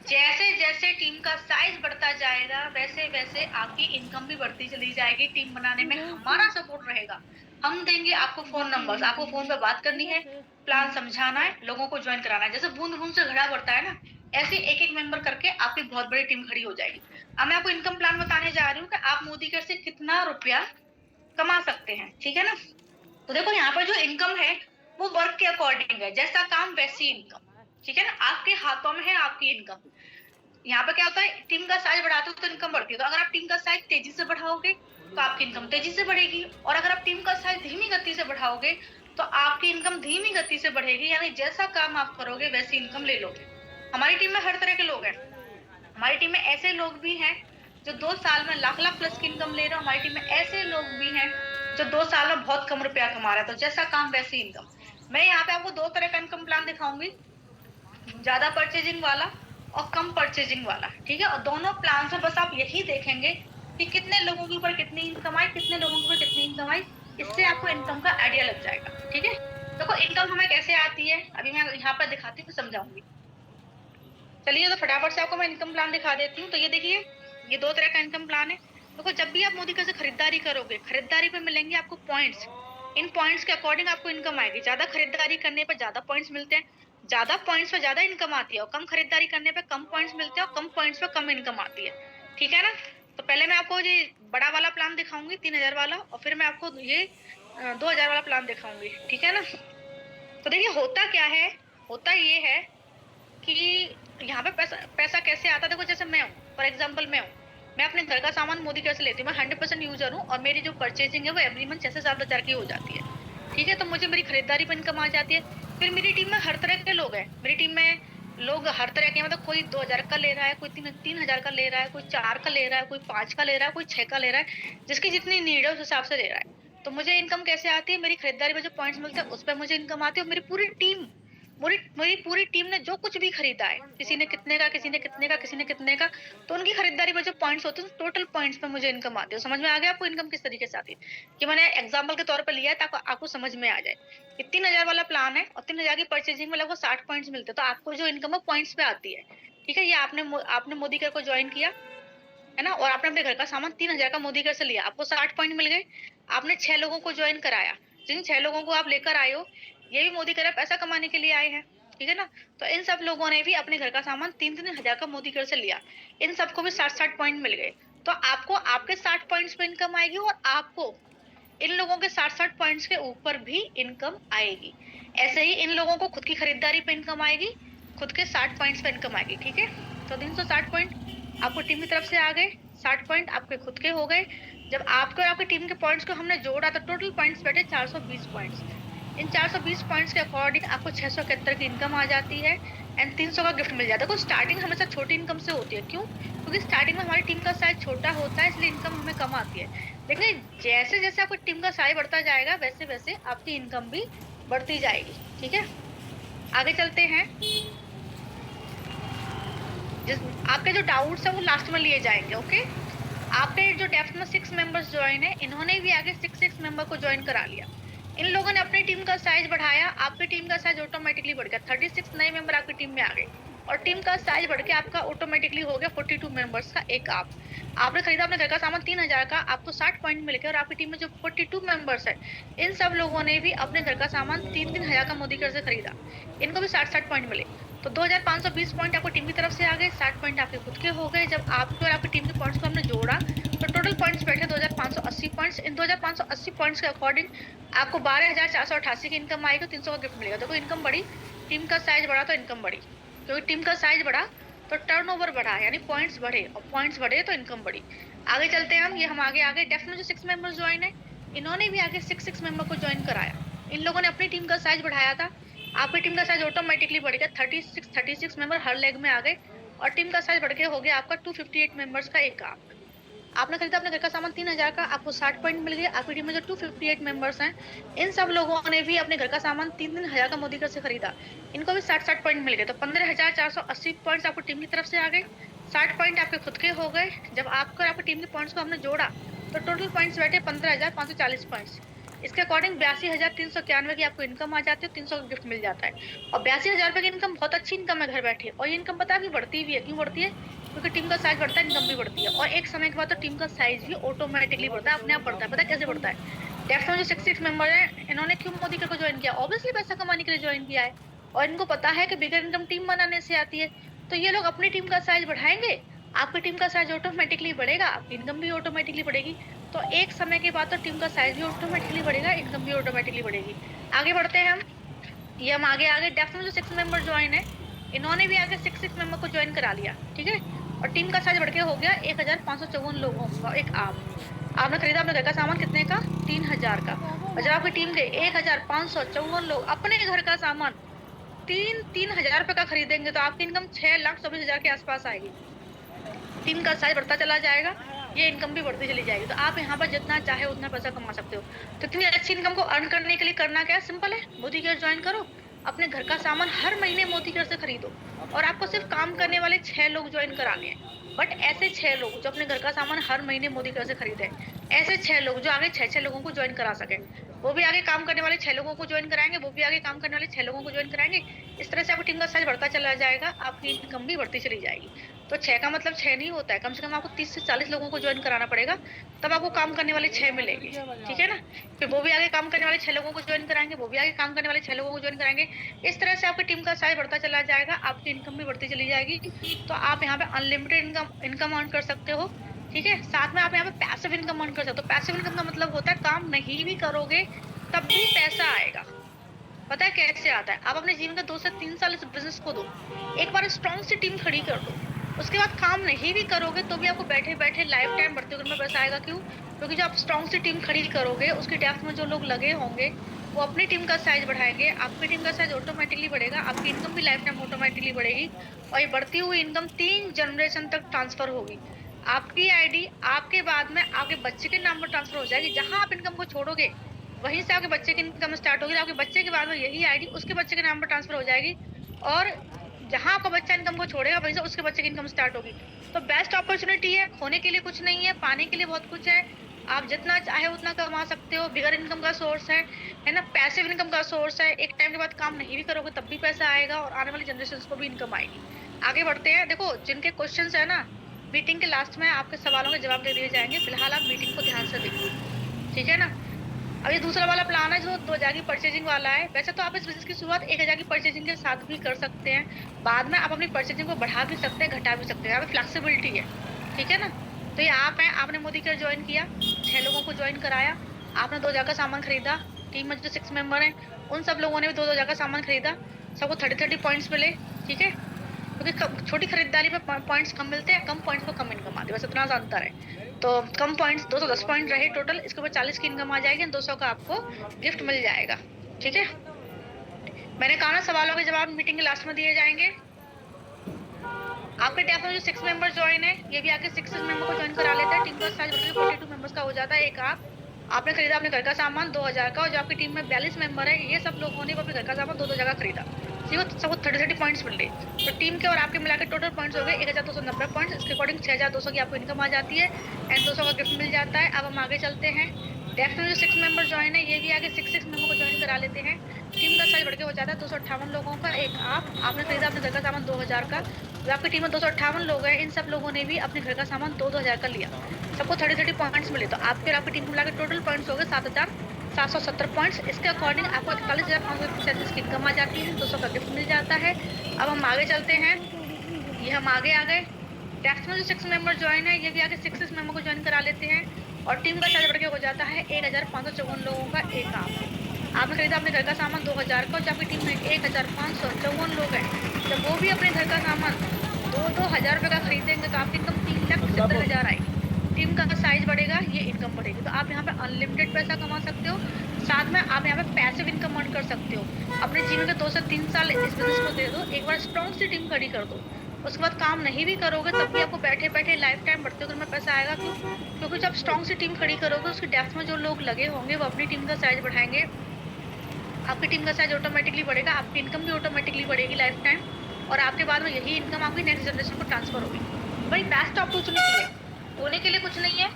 Speaker 1: जैसे जैसे टीम का साइज बढ़ता जाएगा वैसे वैसे आपकी इनकम भी बढ़ती चली जाएगी। टीम बनाने में हमारा सपोर्ट रहेगा। हम देंगे आपको फोन नंबर्स, आपको फोन पे बात करनी है, प्लान समझाना है, लोगों को ज्वाइन कराना है। जैसे बूंद बूंद से घड़ा बढ़ता है ना, ऐसे एक एक मेंबर करके आपकी बहुत बड़ी टीम खड़ी हो जाएगी। अब मैं आपको इनकम प्लान बताने जा रही हूँ कि आप मोदी केयर से कितना रुपया कमा सकते हैं। ठीक है ना? तो देखो, यहाँ पर जो इनकम है वो वर्क के अकॉर्डिंग है, जैसा काम वैसी इनकम। ठीक है ना? आपके हाथों में है आपकी इनकम। यहाँ पे क्या होता है, टीम का साइज बढ़ाते हो तो इनकम बढ़ती है। तो अगर आप टीम का साइज तेजी से बढ़ाओगे तो आपकी इनकम तेजी से बढ़ेगी, और अगर आप टीम का साइज धीमी गति से बढ़ाओगे तो आपकी इनकम धीमी गति से बढ़ेगी। यानी जैसा काम आप करोगे वैसी इनकम ले लोगे। हमारी टीम में हर तरह के लोग हैं। हमारी टीम में ऐसे लोग भी हैं जो 2 साल में लाख लाख प्लस की इनकम ले रहे हो। हमारी टीम में ऐसे लोग भी हैं जो 2 साल में बहुत कम रुपया कमा रहा है। तो जैसा काम वैसी इनकम। मैं यहाँ पे आपको 2 तरह का इनकम प्लान दिखाऊंगी, ज्यादा परचेजिंग वाला और कम परचेजिंग वाला। ठीक है? और दोनों प्लान से बस आप यही देखेंगे कि कितने लोगों के ऊपर कितनी इनकम आई, कितने लोगों के ऊपर कितनी इनकम आई। इससे आपको इनकम का आइडिया लग जाएगा। ठीक है? देखो, इनकम हमें कैसे आती है अभी मैं यहाँ पर दिखाती हूँ, समझाऊंगी। चलिए, तो फटाफट से आपको मैं इनकम प्लान दिखा देती हूँ। तो ये देखिए, ये 2 तरह का इनकम प्लान है। देखो, जब भी आप मोदी केयर से खरीदारी करोगे, खरीदारी पे मिलेंगे आपको पॉइंट्स। इन पॉइंट्स के अकॉर्डिंग आपको इनकम आएगी। ज्यादा खरीदारी करने पर ज्यादा पॉइंट्स मिलते हैं, ज्यादा पॉइंट्स पे ज्यादा इनकम आती है, और कम खरीदारी करने पे कम पॉइंट्स मिलते हैं और कम पॉइंट्स पे कम इनकम आती है। ठीक है ना? तो पहले मैं आपको ये बड़ा वाला प्लान दिखाऊंगी 3000 वाला, और फिर मैं आपको ये 2000 वाला प्लान दिखाऊंगी। ठीक है ना? तो देखिए, होता क्या है, होता ये है कि यहाँ पे पैसा कैसे आता है। देखो, जैसे मैं हूँ, फॉर एग्जाम्पल मैं अपने घर का सामान मोदी केयर से लेती हूँ। मैं 100% यूजर हूँ, और मेरी जो परचेजिंग है वो एवरी मंथ 6 से 7 हजार की हो जाती है। ठीक है? तो मुझे मेरी खरीदारी पर इनकम आ जाती है। फिर मेरी टीम में हर तरह के लोग हैं। मेरी टीम में लोग हर तरह के, मतलब कोई 2000 का ले रहा है, कोई 3000 का ले रहा है, कोई 4 का ले रहा है, कोई 5 का ले रहा है, कोई 6 का ले रहा है। जिसकी जितनी नीड है उस हिसाब से ले रहा है। तो मुझे इनकम कैसे आती है, मेरी खरीदारी में जो पॉइंट्स मिलते हैं उस पर मुझे इनकम आती है। और मेरी पूरी टीम, मेरी पूरी टीम ने जो कुछ भी खरीदा है, किसी ने कितने का, किसी ने कितने का, किसी ने कितने का, तो उनकी खरीदारी पर जो पॉइंट्स होते हैं टोटल पॉइंट्स पे मुझे इनकम आती है। समझ में आ गया आपको इनकम किस तरीके से आती है? कि मैंने एग्जांपल के तौर पर लिया है ताकि आपको समझ में आ जाए। ये 3000 वाला प्लान है, और 3000 की परचेजिंग में लगभग 60 पॉइंट्स मिलते हैं। तो आपको जो इनकम है पॉइंट्स पे आती है। ठीक है? ये आपने मोदी केयर को ज्वाइन किया है ना, और आपने अपने घर का सामान 3000 का मोदी केयर से लिया, आपको 60 पॉइंट मिल गए। आपने 6 लोगों को ज्वाइन कराया, जिन 6 लोगों को आप लेकर आए हो, ये भी मोदी केयर पैसा कमाने के लिए आए हैं। ठीक है ना? तो इन सब लोगों ने भी अपने घर का सामान 3-3 हजार का मोदी केयर से लिया। इन सबको भी 60-60 पॉइंट मिल गए। तो आपको आपके 60 पॉइंट्स पे इनकम आएगी, और आपको इन लोगों के 60-60 पॉइंट्स के ऊपर भी इनकम आएगी। ऐसे ही इन लोगों को खुद की खरीदारी पे इनकम आएगी, खुद के 60 पॉइंट्स पे इनकम आएगी। ठीक है? तो 360 पॉइंट आपको टीम की तरफ से आ गए, 60 पॉइंट आपके खुद के हो गए। जब आपके और आपकी टीम के पॉइंट्स को हमने जोड़ा तो टोटल पॉइंट्स बैठे 420 पॉइंट्स। इन 420 पॉइंट्स के अकॉर्डिंग आपको 671 की इनकम आ जाती है, एंड 300 का गिफ्ट मिल जाता है। देखो, स्टार्टिंग हमेशा छोटी इनकम से होती है। क्यों? क्योंकि स्टार्टिंग में हमारी टीम का साइज छोटा होता है, इसलिए इनकम हमें कम आती है। लेकिन जैसे जैसे आपकी टीम का साइज बढ़ता जाएगा वैसे वैसे आपकी इनकम भी बढ़ती जाएगी। ठीक है? आगे चलते हैं। आपके जो डाउट्स है वो लास्ट में लिए जाएंगे। ओके? आपके जो डेप्थ में 6 मेंबर्स ज्वाइन है, इन्होंने भी आगे 6 मेंबर को ज्वाइन करा लिया। इन लोगों ने अपनी टीम का साइज बढ़ाया, आपकी टीम का साइज ऑटोमेटिकली बढ़ गया। 36 नए मेंबर आपकी टीम में आ गए, और टीम का साइज बढ़ के आपका ऑटोमेटिकली हो गया 42 मेंबर्स का एक आपने खरीदा अपने घर का सामान 3000 का, आपको 60 पॉइंट मिल गए। और आपकी टीम में जो 42 मेंबर्स है, इन सब लोगों ने भी अपने घर का सामान 3-3 हजार का मोदी केयर से खरीदा, इनको भी 60-60 पॉइंट मिले। तो 2520 पॉइंट आपको टीम की तरफ से आ गए, 60 पॉइंट आपके खुद के हो गए। जब आपके और आपकी टीम के पॉइंट्स को हमने जोड़ा तो टोटल पॉइंट्स बैठे 2580 पॉइंट्स। इन 2580 पॉइंट्स के अकॉर्डिंग आपको 12488 की इनकम आएगी, 300 का गिफ्ट मिलेगा। देखो इनकम बढ़ी, टीम का साइज बढ़ा तो इनकम बढ़ी, क्योंकि टीम का साइज बढ़ा तो टर्नओवर बढ़ा, यानी पॉइंट्स बढ़े, और पॉइंट्स बढ़े तो इनकम बढ़ी। आगे चलते हैं हम, ये हम आगे डेफिनेटली जो 6 मेंबर्स ज्वाइन है, इन्होंने भी आगे 6 मेंबर को ज्वाइन कराया। इन लोगों ने अपनी टीम का साइज बढ़ाया था, आपकी टीम का साइज ऑटोमेटिकली बढ़ेगा, 36 मेंबर हर लेग में आ गए, और टीम का साइज बढ़ के हो गया आपका 258 मेंबर्स का एक आप। आपने खरीदा अपने घर का सामान 3000 का, आपको 60 पॉइंट मिल गए। आपकी टीम में जो 258 मेंबर्स हैं, इन सब लोगों ने भी अपने घर का सामान 3000 का मोदी घर से खरीदा, इनको भी 60 पॉइंट मिल गए। तो 15480 पॉइंट्स आपको टीम की तरफ से आ गए, 60 पॉइंट आपके खुद के हो गए। जब आपको और आपकी टीम के पॉइंट्स को हमने जोड़ा तो टोटल पॉइंट्स बैठे 15540 पॉइंट्स। इसके अकॉर्डिंग 82,391 की आपको इनकम आ जाती है, 300 का गिफ्ट मिल जाता है। और 82,000 रुपए की इनकम बहुत अच्छी इनकम है घर बैठे, और ये इनकम पता है बढ़ती भी है। क्यों बढ़ती है? क्योंकि टीम का साइज बढ़ता है, इनकम भी बढ़ती है, और एक समय के बाद तो टीम का साइज भी ऑटोमेटिकली बढ़ता है, अपने आप बढ़ता है। पता है कैसे बढ़ता है? डेफिनेटली जो 66 मेंबर है, इन्होंने क्यों मोदी को ज्वाइन किया? ऑब्वियसली पैसा कमाने के लिए ज्वाइन किया है, और इनको पता है कि बिगर इनकम टीम बनाने से आती है। तो ये लोग अपनी टीम का साइज बढ़ाएंगे, आपकी टीम का साइज ऑटोमेटिकली बढ़ेगा, आपकी इनकम भी ऑटोमेटिकली बढ़ेगी। तो एक समय के बाद तो टीम का साइज भी ऑटोमेटिकली बढ़ेगा, इनकम भी ऑटोमेटिकली बढ़ेगी। आगे बढ़ते हैं हम, ये हम आगे डेफिनेटली जो 6 मेंबर ज्वाइन है, इन्होंने भी आगे 6 मेंबर को ज्वाइन करा लिया, ठीक है। और टीम का साइज बढ़ के हो गया 1554 लोगों का एक आप। आपने खरीदा अपने घर का सामान कितने का? 3000 का। और जब आपकी टीम के 1554 लोग अपने घर का सामान 3000 रुपए का खरीदेंगे तो आपकी इनकम 6,24,000 के आसपास आएगी। टीम का साइज बढ़ता चला जाएगा, ये इनकम भी बढ़ती चली जाएगी। तो आप यहाँ पर जितना चाहे उतना पैसा कमा सकते हो। तो इतनी अच्छी इनकम को अर्न करने के लिए करना क्या है? सिंपल है, मोदी केयर ज्वाइन करो, अपने घर का सामान हर महीने मोदी केयर से खरीदो, और आपको सिर्फ काम करने वाले 6 लोग ज्वाइन कराने हैं। बट ऐसे 6 लोग जो अपने घर का सामान हर महीने मोदी केयर से खरीदे, ऐसे 6 लोग जो आगे 6 लोगों को ज्वाइन करा सके, वो भी आगे काम करने वाले 6 लोगों को ज्वाइन कराएंगे, वो भी आगे काम करने वाले 6 लोगों को ज्वाइन कराएंगे। इस तरह से आपकी टीम का साइज बढ़ता चला जाएगा, आपकी इनकम भी बढ़ती चली जाएगी। तो 6 का मतलब 6 नहीं होता है, कम से कम आपको 30 से 40 लोगों को ज्वाइन कराना पड़ेगा, तब आपको काम करने वाले 6 मिलेंगे, ठीक है ना। फिर वो भी आगे काम करने वाले 6 लोगों को ज्वाइन कराएंगे, वो भी आगे काम करने वाले 6 लोगों को ज्वाइन कराएंगे। इस तरह से आपकी टीम का साइज बढ़ता चला जाएगा, आपकी इनकम भी बढ़ती चली जाएगी। तो आप यहाँ पे अनलिमिटेड इनकम अर्न कर सकते हो, ठीक है। साथ में आप यहाँ पे पैसिव इनकम अर्न कर सकते हो। पैसिव इनकम का मतलब होता है काम नहीं भी करोगे तब भी पैसा आएगा। पता है कैसे आता है? आप अपने जीवन का 2 से 3 साल इस बिजनेस को दो, एक बार स्ट्रॉन्ग सी टीम खड़ी कर दो, उसके बाद काम नहीं भी करोगे तो भी आपको बैठे बैठे लाइफ टाइम बढ़ते हुए में पैसा आएगा। क्यों? क्योंकि जब आप स्ट्रॉन्ग सी टीम खड़ी करोगे, उसकी डेप्थ में जो लोग लगे होंगे वो अपनी टीम का साइज बढ़ाएंगे, आपकी टीम का साइज ऑटोमेटिकली बढ़ेगा, आपकी इनकम भी लाइफ टाइम ऑटोमेटिकली बढ़ेगी, और ये बढ़ती हुई इनकम 3 जनरेशन तक ट्रांसफर होगी। आपकी आईडी आपके बाद में आपके बच्चे के नाम पर ट्रांसफर हो जाएगी। जहां आप इनकम को छोड़ोगे वहीं से आपके बच्चे की इनकम स्टार्ट होगी, आपके बच्चे के बाद में यही आईडी उसके बच्चे के नाम पर ट्रांसफर हो जाएगी, और जहां आपका बच्चा इनकम को छोड़ेगा वहीं से उसके बच्चे की इनकम स्टार्ट होगी। तो बेस्ट अपॉर्चुनिटी है, खोने के लिए कुछ नहीं है, पाने के लिए बहुत कुछ है। आप जितना चाहे उतना कमा सकते हो, बिगर इनकम का सोर्स है ना, पैसिव इनकम का सोर्स है। एक टाइम के बाद काम नहीं भी करोगे तब भी पैसा आएगा, और आने वाली जनरेशन को भी इनकम आएगी। आगे बढ़ते हैं, देखो जिनके क्वेश्चन है ना, मीटिंग के लास्ट में आपके सवालों के जवाब दे दिए जाएंगे। फिलहाल आप मीटिंग को ध्यान से देखिए, ठीक है ना। अब ये दूसरा वाला प्लान है जो 2000 की परचेजिंग वाला है। वैसे तो आप इस बिजनेस की शुरुआत 1000 की परचेजिंग के साथ भी कर सकते हैं, बाद में आप अपनी परचेजिंग को बढ़ा भी सकते हैं, घटा भी सकते हैं, यहाँ पे फ्लेक्सिबिलिटी है, ठीक है ना। तो ये आप हैं, आपने मोदी केयर ज्वाइन किया, 6 लोगों को ज्वाइन कराया, आपने 2000 का सामान खरीदा, टीम में जो 6 मेंबर हैं उन सब लोगों ने भी 2000 का सामान खरीदा, सबको 30 पॉइंट्स मिले, ठीक है। क्योंकि छोटी खरीदारी में पॉइंट्स कम मिलते हैं, कम पॉइंट्स पर कम इनकम आती है, बस इतना सा अंतर है। तो कम पॉइंट्स 210 पॉइंट रहे टोटल, इसके ऊपर 40 की इनकम आ जाएगी, 200 का आपको गिफ्ट मिल जाएगा, ठीक है। मैंने कहा ना सवालों के जवाब मीटिंग के लास्ट में दिए जाएंगे। आपके टैप में जो 6 मेंबर ज्वाइन है, ये भी आके 6 मेंबर को ज्वाइन करा लेते हैं। टीम का साइज बढ़कर 42 मेंबर्स का हो जाता है एक आपने खरीदा अपने घर का सामान 2000 का, और जो आपकी टीम में 42 मेंबर है, ये सब लोगों ने अपने घर का सामान 2 जगह खरीदा, सबको 30 पॉइंट्स मिल रही। तो टीम के और आपके मिलाकर टोटल पॉइंट्स हो गए 1290 पॉइंट्स। इसके अकॉर्डिंग 6200 की आपको इनकम आ जाती है, एंड 200 का गिफ्ट मिल जाता है। अब हम आगे चलते हैं, डेफिनेटली जो 6 मेंबर ज्वाइन है, ये भी आगे 6 मेंबर को ज्वाइन करा लेते हैं। टीम का साइज बढ़ के हो जाता है 258 लोगों का एक आपने खरीदा अपने घर का सामान 2000 का, जो आपकी टीम में 258 लोग हैं, इन सब लोगों ने भी अपने घर का सामान 2000 का लिया, सबको 30 पॉइंट्स मिले। तो आपके और आपकी टीम को मिलाकर टोटल पॉइंट्स हो गए 770 पॉइंट्स। इसके अकॉर्डिंग आपको 41,537 की इनकम आ जाती है, 200 का गिफ्ट मिल जाता है। अब हम आगे चलते हैं, ये हम आगे आ गए। टैक्स में जो 6 मेंबर ज्वाइन है, ये भी आगे 6 मेंबर को ज्वाइन करा लेते हैं और टीम का साइज बढ़ के हो जाता है 1,554 लोगों का एक काम। आपने खरीदा अपने घर का सामान 2,000 का, जब आपकी टीम में 1,554 लोग हैं, जब वो भी अपने घर का सामान 2,000 रुपये का खरीदेंगे तो आपकी इनकम 3,70,000 आएगी। टीम का साइज बढ़ेगा, ये इनकम बढ़ेगी। तो आप यहाँ पे अनलिमिटेड पैसा कमा सकते हो, साथ में आप यहाँ पे पैसिव इनकम अर्न कर सकते हो। अपने जीवन के 2 से 3 साल इस बिजनेस को दे दो, एक बार स्ट्रॉन्ग सी टीम खड़ी कर दो, उसके बाद काम नहीं भी करोगे तब भी आपको बैठे बैठे लाइफ टाइम बढ़ते हुए में पैसा आएगा। क्यों? क्योंकि जब स्ट्रॉन्ग सी टीम खड़ी करोगे, उसकी डेस्क में जो लोग लगे होंगे वो अपनी टीम का साइज बढ़ाएंगे, आपकी टीम का साइज ऑटोमेटिकली बढ़ेगा, आपकी इनकम भी ऑटोमेटिकली बढ़ेगी लाइफ टाइम, और आपके बाद में यही इनकम आपकी नेक्स्ट जनरेशन को ट्रांसफर होगी। भाई बेस्ट अपॉर्चुनिटी है, होने के लिए कुछ नहीं है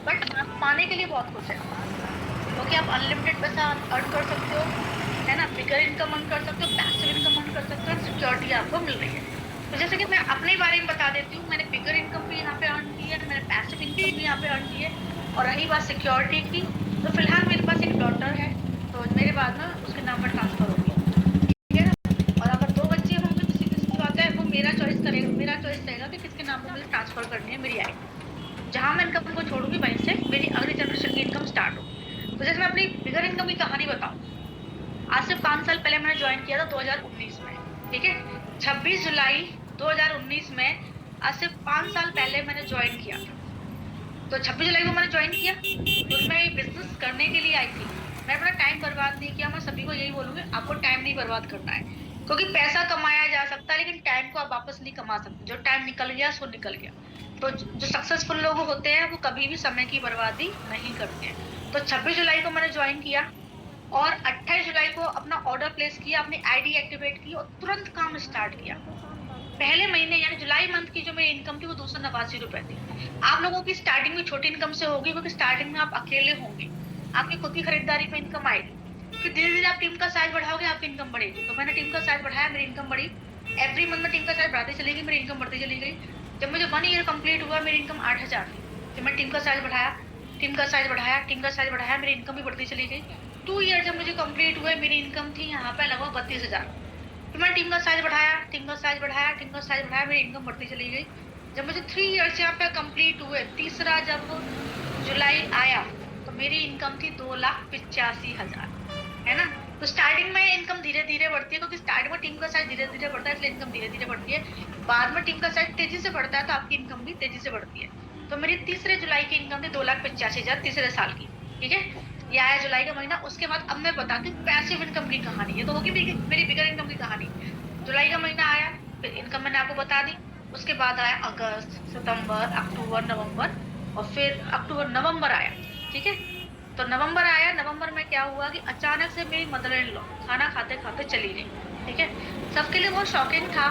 Speaker 1: बट पाने के लिए बहुत कुछ है, क्योंकि आप अनलिमिटेड पैसा अर्न कर सकते हो, है ना, बिगर इनकम अर्न कर सकते हो, पैसिव इनकम अर्न कर सकते हो, सिक्योरिटी आपको मिल रही है। तो जैसे कि मैं अपने बारे में बता देती हूँ, मैंने बिगर इनकम भी यहाँ पे अर्न की है, मैंने पैसिव इनकम भी यहाँ पे अर्न की है, और रही बात सिक्योरिटी की, तो फिलहाल मेरे पास एक डॉटर है, तो मेरे बाद में उसके नाम पर ट्रांसफर हो गया, ठीक है ना। और अगर 2 बच्चे होंगे तो सीधी सी बात है, वो मेरा चॉइस करेगा, मेरा चॉइस रहेगा कि किसके नाम पर मुझे ट्रांसफर करनी है मेरी आई। जहाँ मैं इनकम को छोड़ूंगी वहीं से मेरी अगली जनरेशन की इनकम स्टार्ट हो। तो जैसे मैं अपनी बिगर इनकम की कहानी बताऊँ, आज से 5 साल पहले मैंने ज्वाइन किया था 2019 में, ठीक है, 26 जुलाई 2019 में, आज से 5 साल पहले मैंने ज्वाइन किया था। तो 26 जुलाई को मैंने ज्वाइन किया, तो मैं बिजनेस करने के लिए आई थी, मैं अपना टाइम बर्बाद नहीं किया। मैं सभी को यही बोलूंगी, आपको टाइम नहीं बर्बाद करना है, क्योंकि पैसा कमाया जा सकता है लेकिन टाइम को आप वापस नहीं कमा सकते। जो टाइम निकल गया सो निकल गया। तो जो सक्सेसफुल लोग होते हैं वो कभी भी समय की बर्बादी नहीं करते हैं। तो 26 जुलाई को मैंने ज्वाइन किया और 28 जुलाई को अपना ऑर्डर प्लेस किया, अपनी आईडी एक्टिवेट की और तुरंत काम स्टार्ट किया। पहले महीने यानी जुलाई मंथ की जो मेरी इनकम थी वो 289 रुपए थी। आप लोगों की स्टार्टिंग में छोटी इनकम से होगी, क्योंकि स्टार्टिंग में आप अकेले होंगे, आपकी खुद की खरीदारी पे इनकम आएगी। फिर धीरे धीरे आप टीम का साइज बढ़ाओगे, आपकी इनकम बढ़ेगी। तो मैंने टीम का साइज बढ़ाया, मेरी इनकम बढ़ी। एवरी मंथ में टीम का साइज बढ़ाती चली गई, मेरी इनकम बढ़ती चली गई। जब मुझे 1 ईयर कंप्लीट हुआ, मेरी इनकम 8,000 थी। जब मैं टीम का साइज बढ़ाया, टीम का साइज बढ़ाया, टीम का साइज बढ़ाया, मेरी इनकम भी बढ़ती चली गई। 2 ईयर जब मुझे कंप्लीट हुए, मेरी इनकम थी यहाँ पे लगभग 32,000। फिर मैंने टीम का साइज बढ़ाया, टीम का साइज बढ़ाया, टीम का साइज बढ़ाया, मेरी इनकम बढ़ती चली गई। जब मुझे 3 ईयर्स यहाँ पे कंप्लीट हुए, तीसरा जब जुलाई आया तो मेरी इनकम थी 2,85,000, है ना। तो स्टार्टिंग में इनकम धीरे धीरे बढ़ती है, क्योंकि स्टार्टिंग में टीम का साइज धीरे धीरे बढ़ता है, इसलिए इनकम धीरे धीरे बढ़ती है। बाद में टीम का साइज तेजी से बढ़ता है तो आपकी इनकम भी तेजी से बढ़ती है। तो मेरी तीसरे जुलाई की इनकम थी 2,85,000 तीसरे साल की, ठीक है। ये आया जुलाई का महीना। उसके बाद अब मैं बताती हूँ पैसिव इनकम की कहानी। ये तो होगी मेरी बिगर इनकम की कहानी। जुलाई का महीना आया, फिर इनकम मैंने आपको बता दी। उसके बाद आया अगस्त, सितंबर, अक्टूबर, नवंबर, और फिर अक्टूबर नवंबर आया, ठीक है। तो नवंबर आया, नवंबर में क्या हुआ कि अचानक से मेरी मदर इन लॉ खाना खाते खाते चली गई, ठीक है। सबके लिए बहुत शॉकिंग था,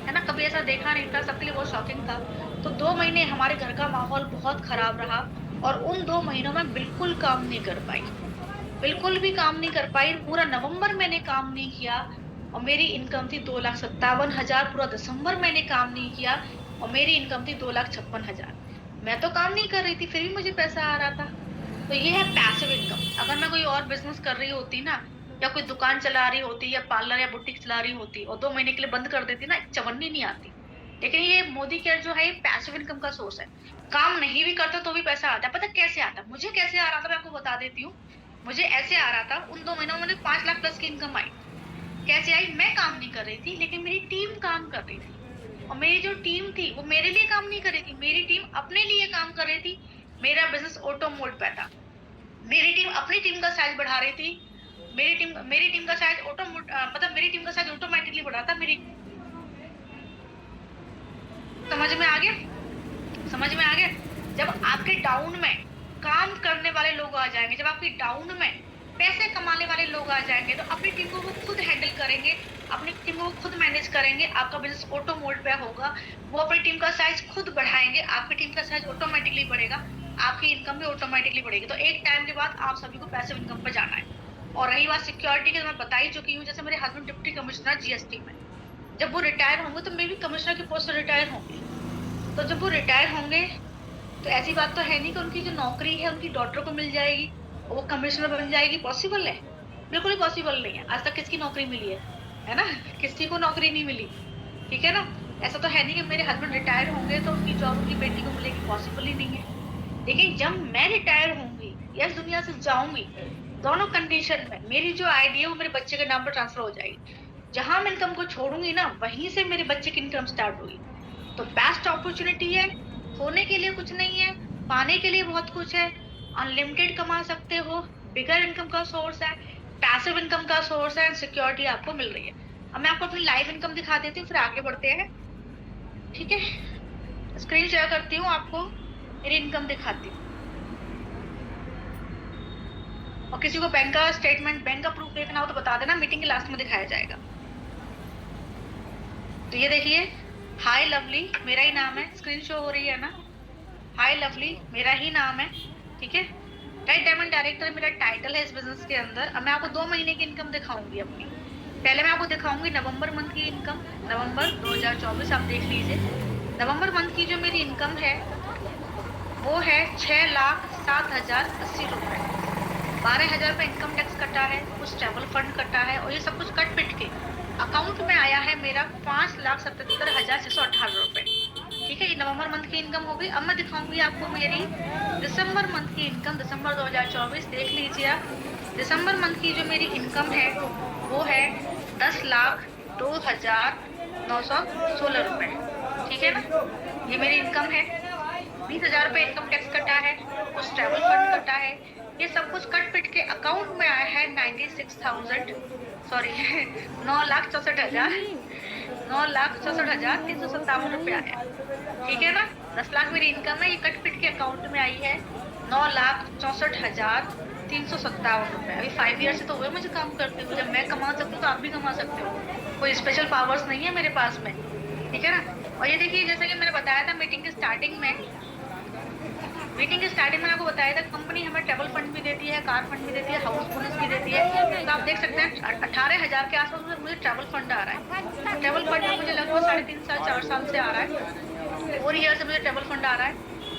Speaker 1: है ना, कभी ऐसा देखा नहीं था, सबके लिए बहुत शॉकिंग था। तो 2 महीने हमारे घर का माहौल बहुत खराब रहा, और उन 2 महीनों में बिल्कुल काम नहीं कर पाई, बिल्कुल भी काम नहीं कर पाई। पूरा नवंबर मैंने काम नहीं किया और मेरी इनकम थी 2,57,000। पूरा दिसंबर मैंने काम नहीं किया और मेरी इनकम थी 2,56,000। मैं तो काम नहीं कर रही थी, फिर भी मुझे पैसा आ रहा था। तो ये है पैसिव इनकम। अगर मैं कोई और बिजनेस कर रही होती ना, या कोई दुकान चला रही होती, या पार्लर या बुटीक चला रही होती, और 2 महीने के लिए बंद कर देती ना, चवन्नी नहीं आती। लेकिन ये मोदी केयर जो है, ये पैसिव इनकम का सोर्स है। काम नहीं भी करता तो भी पैसा आता है। पता कैसे आता है? मुझे कैसे आ रहा था मैं आपको बता देती हूँ। मुझे ऐसे आ रहा था, उन 2 महीनों में मुझे 5 लाख प्लस की इनकम आई। कैसे आई? मैं काम नहीं कर रही थी, लेकिन मेरी टीम काम कर रही थी, और मेरी जो टीम थी वो मेरे लिए काम नहीं कर रही थी, मेरी टीम अपने लिए काम कर रही थी। मेरा बिजनेस ऑटो मोड पे था। मेरी टीम अपनी टीम का साइज बढ़ा रही थी। मेरी टीम का साइज मतलब मेरी टीम का साइज ऑटोमेटिकली बढ़ा था। मेरी समझ में आ गया? समझ में आ गया? जब आपके डाउन में काम करने वाले लोग आ जाएंगे, जब आपकी डाउन में पैसे कमाने वाले लोग आ जाएंगे, तो अपनी टीम को वो खुद हैंडल करेंगे, अपनी टीम को खुद मैनेज करेंगे। आपका बिजनेस ऑटो मोड पे होगा। वो अपनी टीम का साइज खुद बढ़ाएंगे, आपकी टीम का साइज ऑटोमेटिकली बढ़ेगा, आपकी इनकम भी ऑटोमेटिकली बढ़ेगी। तो एक टाइम के बाद आप सभी को पैसिव इनकम पे जाना है। और रही बात सिक्योरिटी की, तो मैं बता ही चुकी हूँ। जैसे मेरे हस्बैंड डिप्टी कमिश्नर जीएसटी में, जब वो रिटायर होंगे तो मैं भी कमिश्नर की पोस्ट से रिटायर होंगी। तो जब वो रिटायर होंगे तो ऐसी बात तो है नहीं कि उनकी जो नौकरी है उनकी डॉटर को मिल जाएगी। वो कमिश्नर बन जाएगी, पॉसिबल है? बिल्कुल ही पॉसिबल नहीं है। आज तक किसकी नौकरी मिली है ना? किसी को नौकरी नहीं मिली, ठीक है ना? ऐसा तो है नहीं कि मेरे हस्बैंड रिटायर होंगे तो उनकी जॉब उनकी बेटी को मिलेगी, पॉसिबल ही नहीं है। लेकिन जब मैं रिटायर होंगी या इस दुनिया से जाऊंगी, दोनों कंडीशन में मेरी जो आईडी है वो मेरे बच्चे के नाम पर ट्रांसफर हो जाएगी। जहां मैं इनकम को छोड़ूंगी ना, वहीं से मेरे बच्चे की इनकम स्टार्ट होगी। तो बेस्ट अपॉर्चुनिटी है। होने के लिए कुछ नहीं है, पाने के लिए बहुत कुछ है। अनलिमिटेड कमा सकते हो, बिगर इनकम का सोर्स है, पैसिव इनकम का सोर्स है, सिक्योरिटी आपको मिल रही है। अब मैं आपको अपनी लाइव इनकम दिखा देती हूँ, फिर आगे बढ़ते हैं, ठीक है? स्क्रीन शेयर करती हूँ, आपको मेरी इनकम दिखाती हूँ। और किसी को बैंक का स्टेटमेंट, बैंक का प्रूफ देखना हो तो बता देना, मीटिंग के लास्ट में दिखाया जाएगा। तो ये देखिए, हाय लवली मेरा ही नाम है, स्क्रीन शो हो रही है ना? हाय लवली मेरा ही नाम है, ठीक है? राइट डायमंड डायरेक्टर मेरा टाइटल है इस बिजनेस के अंदर। अब मैं आपको 2 महीने की इनकम दिखाऊंगी अपनी। पहले मैं आपको दिखाऊंगी नवंबर मंथ की इनकम, नवंबर 2024। आप देख लीजिए, नवंबर मंथ की जो मेरी इनकम है वो है 6,07,080 रुपए। 12,000 रुपये इनकम टैक्स कटा है, कुछ ट्रैवल फंड कटा है, और ये सब कुछ कट पिट के अकाउंट में आया है मेरा 5,77,618 रुपए। ठीक है, ये नवंबर मंथ की इनकम हो गई। अब मैं दिखाऊंगी आपको मेरी दिसंबर मंथ की इनकम, दिसंबर 2024। देख लीजिए आप, दिसंबर मंथ की जो मेरी इनकम है वो है 10,02,916 रुपए। ठीक है ना? ये मेरी इनकम है। 20,000 रुपये इनकम टैक्स कटा है, कुछ ट्रैवल फंड कटा है, ये सब कुछ कट पिट के अकाउंट में आया है 96,000, सॉरी 9,64,000, 9,64,357 रुपये आया। ठीक है ना? 10 लाख मेरी इनकम है, ये कट पिट के अकाउंट में आई है 9,64,357 रुपये। अभी 5 ईयर से तो हुए मुझे काम करते हुए। जब मैं कमा सकती हूँ तो आप भी कमा सकते हो, कोई स्पेशल पावर्स नहीं है मेरे पास में, ठीक है ना? और ये देखिए, जैसे कि मैंने बताया था मीटिंग की स्टार्टिंग में, आपको बताया था कंपनी हमें ट्रैवल फंड भी देती है, कार फंड भी देती है, हाउस बोनस भी देती है। तो आप देख सकते हैं 18,000 के आसपास मुझे ट्रैवल फंड आ रहा है। ट्रैवल फंड में मुझे लगभग 3.5 साल 4 साल से आ रहा है, 4 ईयर से मुझे ट्रैवल फंड आ रहा है।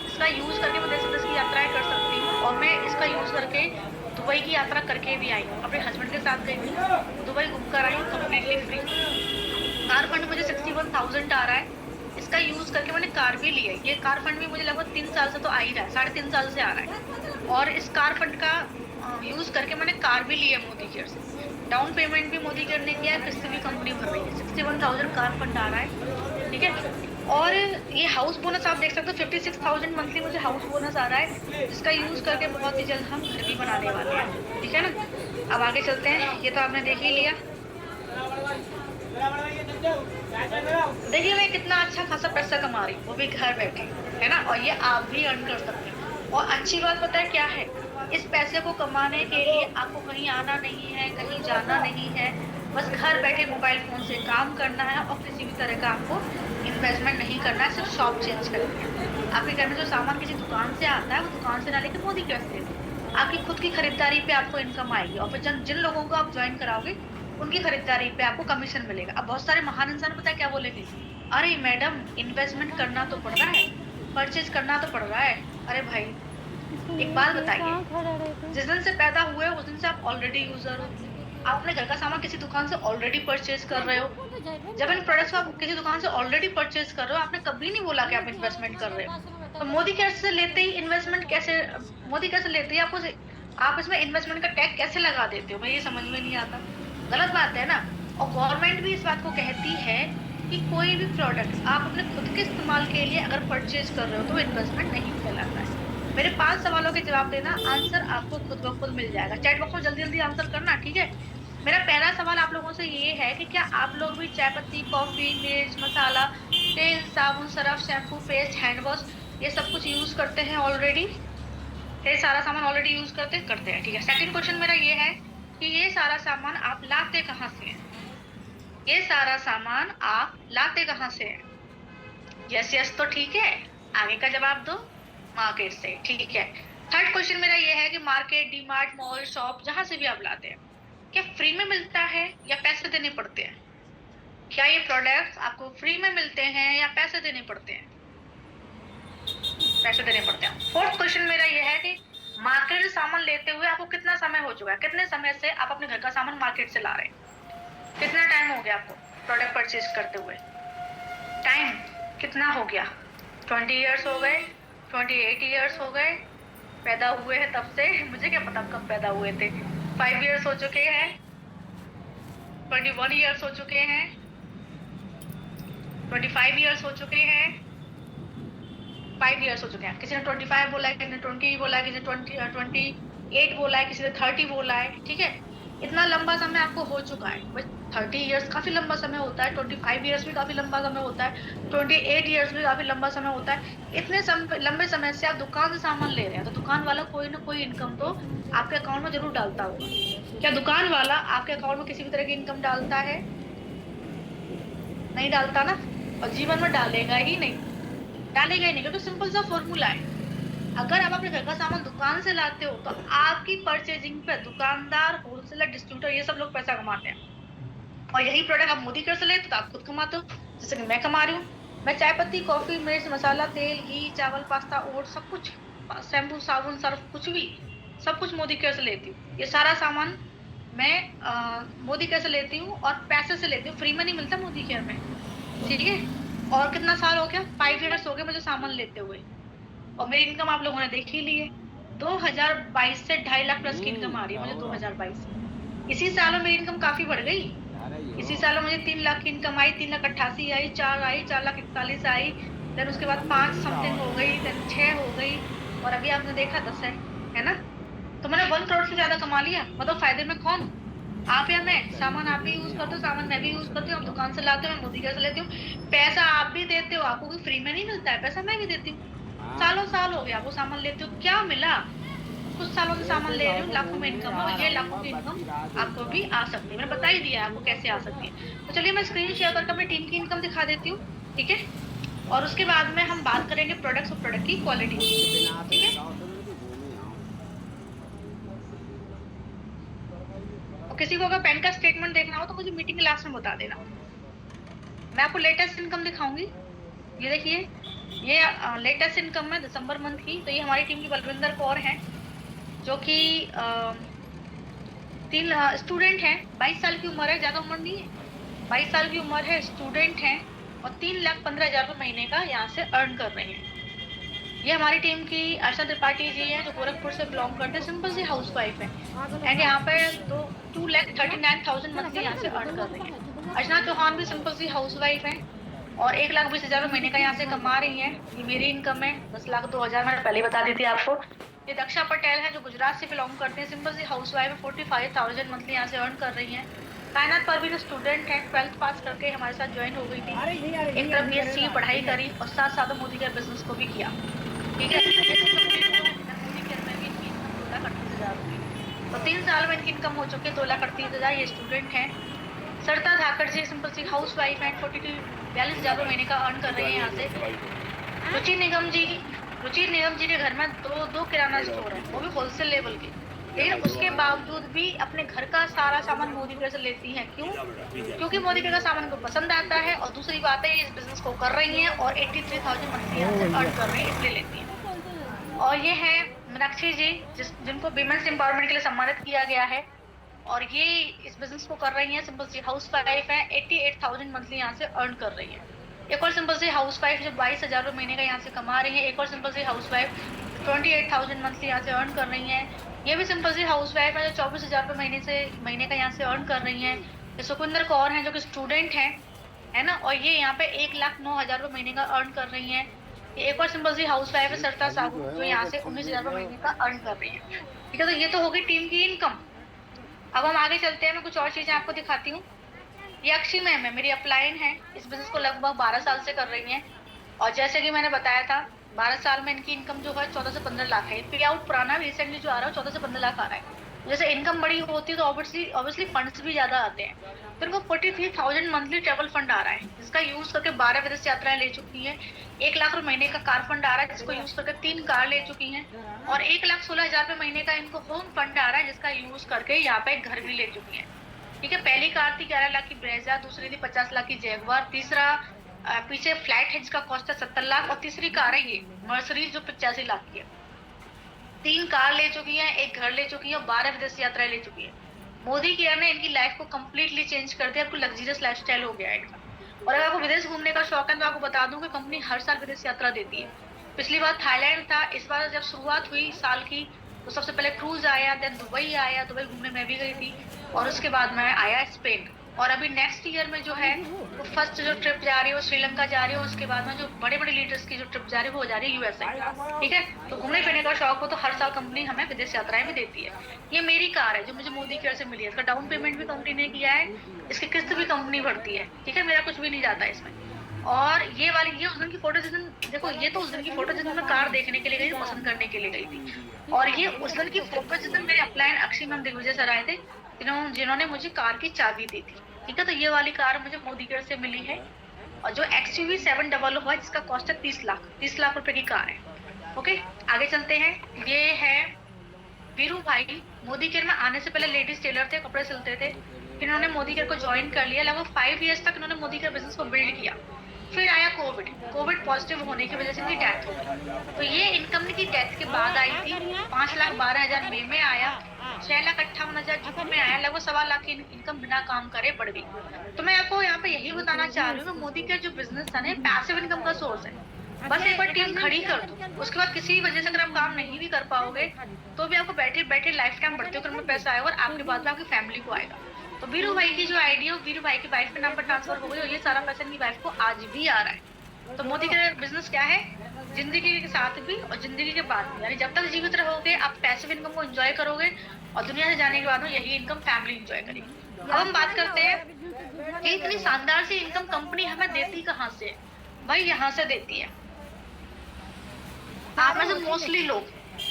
Speaker 1: इसका यूज करके मैं देश विदेश की यात्राएं कर सकती हूँ, और मैं इसका यूज करके दुबई की यात्रा करके भी आई हूँ, अपने हस्बैंड के साथ गई थी, दुबई घूम कर आई हूँ कम्प्लीटली फ्री। कार फंड मुझे 61,000 आ रहा है, इसका यूज करके मैंने कार भी ली है। ये कार फंड भी मुझे लगभग 3 साल से तो आ ही रहा है, 3.5 साल से आ रहा है। और इस कार फंड का यूज करके मैंने कार भी ली है मोदी केयर से। डाउन पेमेंट भी मोदी केयर ने किया है, किस्त भी कंपनी भर रही है। 61,000 कार फंड आ रहा है, ठीक है? और ये हाउस बोनस आप देख सकते हो, 56,000 मंथली मुझे हाउस बोनस आ रहा है, जिसका यूज करके बहुत ही जल्द हम घर भी बनाने वाले हैं, ठीक है ना? अब आगे चलते हैं। ये तो आपने देख ही लिया। देखिए मैं कितना अच्छा खासा पैसा कमा रही हूँ, वो भी घर बैठे, है ना? और ये आप भी अर्न कर सकते हैं। और अच्छी बात पता है क्या है? इस पैसे को कमाने के लिए आपको कहीं आना नहीं है, कहीं जाना नहीं है, बस घर बैठे मोबाइल फोन से काम करना है, और किसी भी तरह का आपको इन्वेस्टमेंट नहीं करना है, सिर्फ शॉप चेंज करनी है। आपके घर में जो सामान किसी दुकान से आता है, वो दुकान से ना लेकर मोदी केयर से आपकी खुद की खरीदारी पे आपको इनकम आएगी। और फिर जिन लोगों को आप ज्वाइन कराओगे, उनकी खरीदारी पे आपको कमीशन मिलेगा। अब बहुत सारे महान इंसान पता है क्या बोलेंगे? अरे मैडम, इन्वेस्टमेंट करना तो पड़ रहा है, परचेज करना तो पड़ रहा है। अरे भाई, एक बात बताइए, जिस दिन से पैदा हुए उस दिन से आप ऑलरेडी यूजर हो। आप अपने घर का सामान किसी दुकान से ऑलरेडी परचेज कर रहे हो। जब इन प्रोडक्ट्स को आप किसी दुकान से ऑलरेडी परचेज कर रहे हो, आपने कभी नहीं बोला कि आप इन्वेस्टमेंट कर रहे हो। तो मोदी केयर से लेते ही इन्वेस्टमेंट कैसे, मोदी केयर से लेते ही आपको, आप इसमें इन्वेस्टमेंट का टैग कैसे लगा देते हो? मैं ये समझ में नहीं आता, गलत बात है ना? और गवर्नमेंट भी इस बात को कहती है कि कोई भी प्रोडक्ट आप अपने खुद के इस्तेमाल के लिए अगर परचेज कर रहे हो तो इन्वेस्टमेंट नहीं कहलाता है। मेरे 5 सवालों के जवाब देना, आंसर आपको खुद ब खुद मिल जाएगा। चैट बॉक्स में जल्दी जल्दी आंसर करना, ठीक है? मेरा पहला सवाल आप लोगों से ये है कि क्या आप लोग भी चाय पत्ती, कॉफी, मिर्च, मसाला, तेल, साबुन, Surf, shampoo, paste, hand wash, ये सब कुछ यूज करते हैं ऑलरेडी? ये सारा सामान ऑलरेडी यूज करते हैं, ठीक है? सेकंड क्वेश्चन मेरा ये है कि ये सारा सामान आप लाते कहाँ से हैं? ये सारा सामान आप लाते कहाँ से हैं? यस यस तो ठीक है, आगे का जवाब दो। मार्केट से, ठीक है। थर्ड क्वेश्चन मेरा ये है कि मार्केट, डीमार्ट, मॉल, शॉप, जहां से भी आप लाते हैं, क्या फ्री में मिलता है या पैसे देने पड़ते हैं? क्या ये प्रोडक्ट्स आपको फ्री में मिलते हैं या पैसे देने पड़ते हैं? पैसे देने पड़ते हैं। फोर्थ क्वेश्चन मेरा ये है कि मार्केट से सामान लेते हुए आपको कितना समय हो चुका है, कितने समय से आप अपने घर का सामान मार्केट से ला रहे हैं, कितना टाइम हो गया आपको प्रोडक्ट परचेज करते हुए, टाइम कितना हो गया, 20 ईयर्स हो गए, 28 ईयर्स हो गए, पैदा हुए हैं तब से, मुझे क्या पता कब पैदा हुए थे, 5 ईयर्स हो चुके हैं, 21 ईयर्स हो चुके हैं, 25 ईयर्स हो चुके हैं, 5 ईयर्स हो चुके हैं। किसी ने 25 बोला है, किसी ने 20 बोला है, किसी ने 28 बोला है, किसी ने 30 बोला है, ठीक है। इतना लंबा समय आपको हो चुका है। 30 ईयर्स काफी लंबा समय होता है, 25 ईयर्स भी काफी लंबा समय होता है, 28 ईयर्स भी काफी लंबा समय होता है। इतने लंबे समय से आप दुकान से सामान ले रहे हैं, तो दुकान वाला कोई ना कोई इनकम तो आपके अकाउंट में जरूर डालता होगा। क्या दुकान वाला आपके अकाउंट में किसी भी तरह की इनकम डालता है? नहीं डालता ना, और जीवन में डालेगा ही नहीं, डालेगा ही नहीं, क्योंकि सिंपल सा फॉर्मूला है। अगर आप अपने घर का सामान दुकान से लाते हो तो आपकी परचेजिंग पे दुकानदार, होलसेलर, डिस्ट्रीब्यूटर, ये सब लोग पैसा कमाते हैं। और यही प्रोडक्ट आप मोदी केयर से लेते हो तो आप खुद कमाते हो, जैसे कि मैं कमा रही हूँ। मैं चाय पत्ती, कॉफी, मिर्च, मसाला, तेल, घी, चावल, पास्ता, ओट, सब कुछ, शैम्पू, साबुन, सर्फ, कुछ भी, सब कुछ मोदी केयर से लेती हूँ। ये सारा सामान मैं मोदी केयर से लेती हूँ और पैसे से लेती हूँ, फ्री में नहीं मिलता मोदी केयर में, ठीक है। और कितना साल हो गया, 5 ईयर्स हो गए मुझे सामान लेते हुए, और मेरी इनकम आप लोगों ने देख ही ली है। 2022 से 2.5 लाख प्लस की इनकम आ रही है मुझे 2022 से। इसी साल में मेरी इनकम काफी बढ़ गई। इसी साल में मुझे 3 लाख की इनकम आई, 3,88,000 आई, 4 आई, 4,41,000 आई, देन उसके बाद 5 समथिंग हो गई, देन 6 हो गई, और अभी आपने देखा 10 है ना। तो मैंने 1 करोड़ से ज्यादा कमा लिया। मतलब फायदे में कौन, आप या मैं? सामान आप भी यूज करते हो, सामान मैं भी यूज करती हूँ, आप दुकान से लाते हो, मैं मोदी से लेती हूँ। पैसा आप भी देते हो, आपको भी फ्री में नहीं मिलता है, पैसा मैं भी देती हूँ। सालों साल हो गया वो सामान लेते हो, क्या मिला? कुछ सालों से सामान ले रही हूँ, लाखों में इनकम है, और ये लाखों की इनकम आपको भी आ सकती है। मैंने बता ही दिया आपको कैसे आ सकती है। तो चलिए मैं स्क्रीन शेयर करके अपनी टीम की इनकम दिखा देती हूँ, ठीक है। और उसके बाद में हम बात करेंगे प्रोडक्ट्स और प्रोडक्ट की क्वालिटी, ठीक है। और किसी को अगर पेन का स्टेटमेंट देखना हो तो मुझे मीटिंग के लास्ट में बता देना। मैं आपको लेटेस्ट इनकम दिखाऊंगी। ये देखिए, ये लेटेस्ट इनकम है दिसंबर मंथ की। तो ये हमारी टीम की बलविंदर कौर है, जो कि 3 स्टूडेंट हैं, 22 साल की उम्र है, ज्यादा उम्र नहीं है, 22 साल की उम्र है, स्टूडेंट हैं, और 3,15,000 रुपये महीने का यहाँ से अर्न कर रहे हैं। ये हमारी टीम की आशा त्रिपाठी जी हैं, जो गोरखपुर से बिलोंग करते हैं, सिंपल सी हाउस वाइफ है, एंड यहाँ पे 2,39,000 मंथली यहाँ से अर्न कर रही है। अर्चना चौहान भी सिंपल सी हाउस वाइफ है, और 1,20,000 रुपये महीने का यहाँ से कमा रही है। ये मेरी इनकम है, 10,02,000 मैंने पहले बता दी थी आपको। ये दक्षा पटेल है, जो गुजरात से बिलोंग करते हैं, सिंपल सी हाउस वाइफ है, 45,000 मंथली यहाँ से अर्न कर रही है। कायनात परवीन स्टूडेंट है, 12th पास करके हमारे साथ ज्वाइन हो गई थी। एक तरफ BSc पढ़ाई करी और साथ साथ मोदी केयर बिजनेस को भी किया, ठीक है। मोदी केयर में भी इनकी इनकम 2,38,000 रुपये, तो 3 साल में इनकी इनकम हो चुकी है 2,38,000। ये स्टूडेंट है। सरिता धाकड़ जी सिंपल सी हाउस वाइफ है, 42,000 महीने का अर्न कर रहे हैं यहाँ से। रुचि निगम जी के घर में दो किराना स्टोर है, वो भी होलसेल लेवल के, लेकिन उसके बावजूद भी अपने घर का सारा सामान मोदी केयर से लेती हैं। क्यों? क्योंकि मोदी केयर का सामान उनको पसंद आता है, और दूसरी बात है ये इस बिजनेस को कर रही हैं, और 83,000 मंथली यहाँ से अर्न कर रहे हैं, इसलिए लेती हैं। और ये है मीनाक्षी जी, जिनको विमेंस एम्पावरमेंट के लिए सम्मानित किया गया है, और ये इस बिजनेस को कर रही हैं, सिंपल सी हाउस वाइफ है, 88,000 मंथली यहाँ से अर्न कर रही है। एक और सिंपल सी हाउस वाइफ जो 22,000 रुपये महीने का यहाँ से कमा रही है। एक और सिंपल सी हाउस वाइफ 28,000 मंथली यहाँ से अर्न कर रही है। ये भी सिंपल सी हाउस वाइफ है, जो 24,000 रुपये महीने का यहाँ से अर्न कर रही है। ये सुखविंदर कौर है, जो कि स्टूडेंट है ना, और ये यहाँ पे 1,09,000 रुपये महीने का अर्न कर रही है। ये एक और सिंपल सी हाउस वाइफ है, सरिता साहू, जो यहाँ से 19,000 रुपये महीने का अर्न कर रही है, ठीक है। तो ये तो होगी टीम की इनकम। अब हम आगे चलते हैं, मैं कुछ और चीजें आपको दिखाती हूँ। ये अक्षी मैम है, मेरी अपलाइन है, इस बिजनेस को लगभग 12 साल से कर रही हैं, और जैसे कि मैंने बताया था 12 साल में इनकी इनकम जो है 14 से 15 लाख है। पे आउट पुराना रिसेंटली जो आ रहा है 14 से 15 लाख आ रहा है। जैसे इनकम बड़ी होती है तो ऑब्वियसली फंड्स भी ज्यादा आते हैं। तो इनको 43,000 मंथली ट्रेवल फंड आ रहा है, जिसका यूज करके 12 विदेश यात्राएं ले चुकी है। 1 लाख रुपए महीने का कार फंड आ रहा है, जिसको यूज करके 3 कार ले चुकी हैं, और 1,16,000 रुपए महीने का इनको होम फंड आ रहा है, जिसका यूज करके यहाँ पे एक घर भी ले चुकी है, ठीक है। पहली कार थी 11 लाख की ब्रेजा, दूसरी थी 50 लाख की जैगवार, तीसरा पीछे फ्लैट है जिसका कॉस्ट है 70 लाख, और तीसरी कार है ये मर्सरीज जो 85 लाख की है। 3 कार ले चुकी हैं, 1 घर ले चुकी हैं, 12 विदेश यात्राएं ले चुकी हैं। मोदी केयर ने इनकी लाइफ को कंप्लीटली चेंज कर दिया, आपको लग्जरियस लाइफस्टाइल हो गया है इनका। और अगर आपको विदेश घूमने का शौक है तो आपको बता दूं कि कंपनी हर साल विदेश यात्रा देती है। पिछली बार थाईलैंड था, इस बार जब शुरुआत हुई साल की तो सबसे पहले क्रूज आया, देन दुबई आया, दुबई घूमने मैं भी गई थी, और उसके बाद मैं आया स्पेन। और अभी नेक्स्ट ईयर में जो है वो फर्स्ट जो ट्रिप जा रही है वो श्रीलंका जा रही है, उसके बाद में जो बड़े बड़े लीडर्स की जो ट्रिप जा रही है वो जा रही है यूएसए। ठीक है, तो घूमने फिरने का शौक हो तो हर साल कंपनी हमें विदेश यात्राएं भी देती है। ये मेरी कार है जो मुझे मोदी केयर से मिली है, इसका डाउन पेमेंट भी कंपनी ने किया है, इसकी किस्त भी कंपनी भरती है। ठीक है, मेरा कुछ भी नहीं जाता इसमें। और ये वाली, ये उस दिन की फोटो जिस दिन, देखो ये तो उस दिन की फोटो जिस दिन मैं कार देखने के लिए गई, पसंद करने के लिए गई थी। और ये उस दिन की फोटो जिस दिन मेरे upline Akshay ma'am Digvijay sir आए थे, जिन्होंने मुझे कार की चाबी दी थी। ठीक है, तो ये वाली कार मुझे मोदी केयर से मिली है, और जो XUV 700 है जिसका कॉस्ट है 30 लाख रुपए की कार है। ओके, आगे चलते हैं। ये है वीरू भाई, मोदी केयर में आने से पहले लेडीज टेलर थे, कपड़े सिलते थे, फिर इन्होंने मोदी केयर को ज्वाइन कर लिया। लगभग 5 इयर्स तक इन्होंने मोदी केयर बिजनेस को बिल्ड किया। फिर आया कोविड पॉजिटिव होने की वजह से इनकी डेथ हो गई। तो ये इनकम की डेथ के बाद आई थी। 5,12,000 मई में आया, 6,58,000 जून में आया, लगभग 1.25 लाख की इनकम बिना काम करे बढ़ गई। तो मैं आपको यहाँ पे यही बताना चाह रही हूँ, मोदी केयर जो बिजनेस है ना, पैसिव इनकम का सोर्स है। बस एक बार टीम खड़ी कर दो, उसके बाद किसी वजह से अगर आप काम नहीं भी कर पाओगे तो भी आपको बैठे बैठे लाइफ टाइम बढ़ते हुए पैसा आएगा, और आपके बाद में आपकी फैमिली को आएगा। तो वीरू भाई की जो आइडिया, वीरू भाई की वाइफ के नाम पर ट्रांसफर हो गई, और ये सारा पैसा इनकी वाइफ को आज भी आ रहा है। तो मोदी का बिजनेस क्या है, जिंदगी के साथ भी और जिंदगी के बाद भी, यानी जब तक जीवित रहोगे आप पैसिव इनकम को एंजॉय करोगे, और दुनिया से जाने के बाद में यही इनकम फैमिली एंजॉय करेगी। अब हम बात करते हैं कि इतनी शानदार सी इनकम कंपनी हमें देती कहाँ से। भाई यहाँ से देती है। आप में से मोस्टली लोग,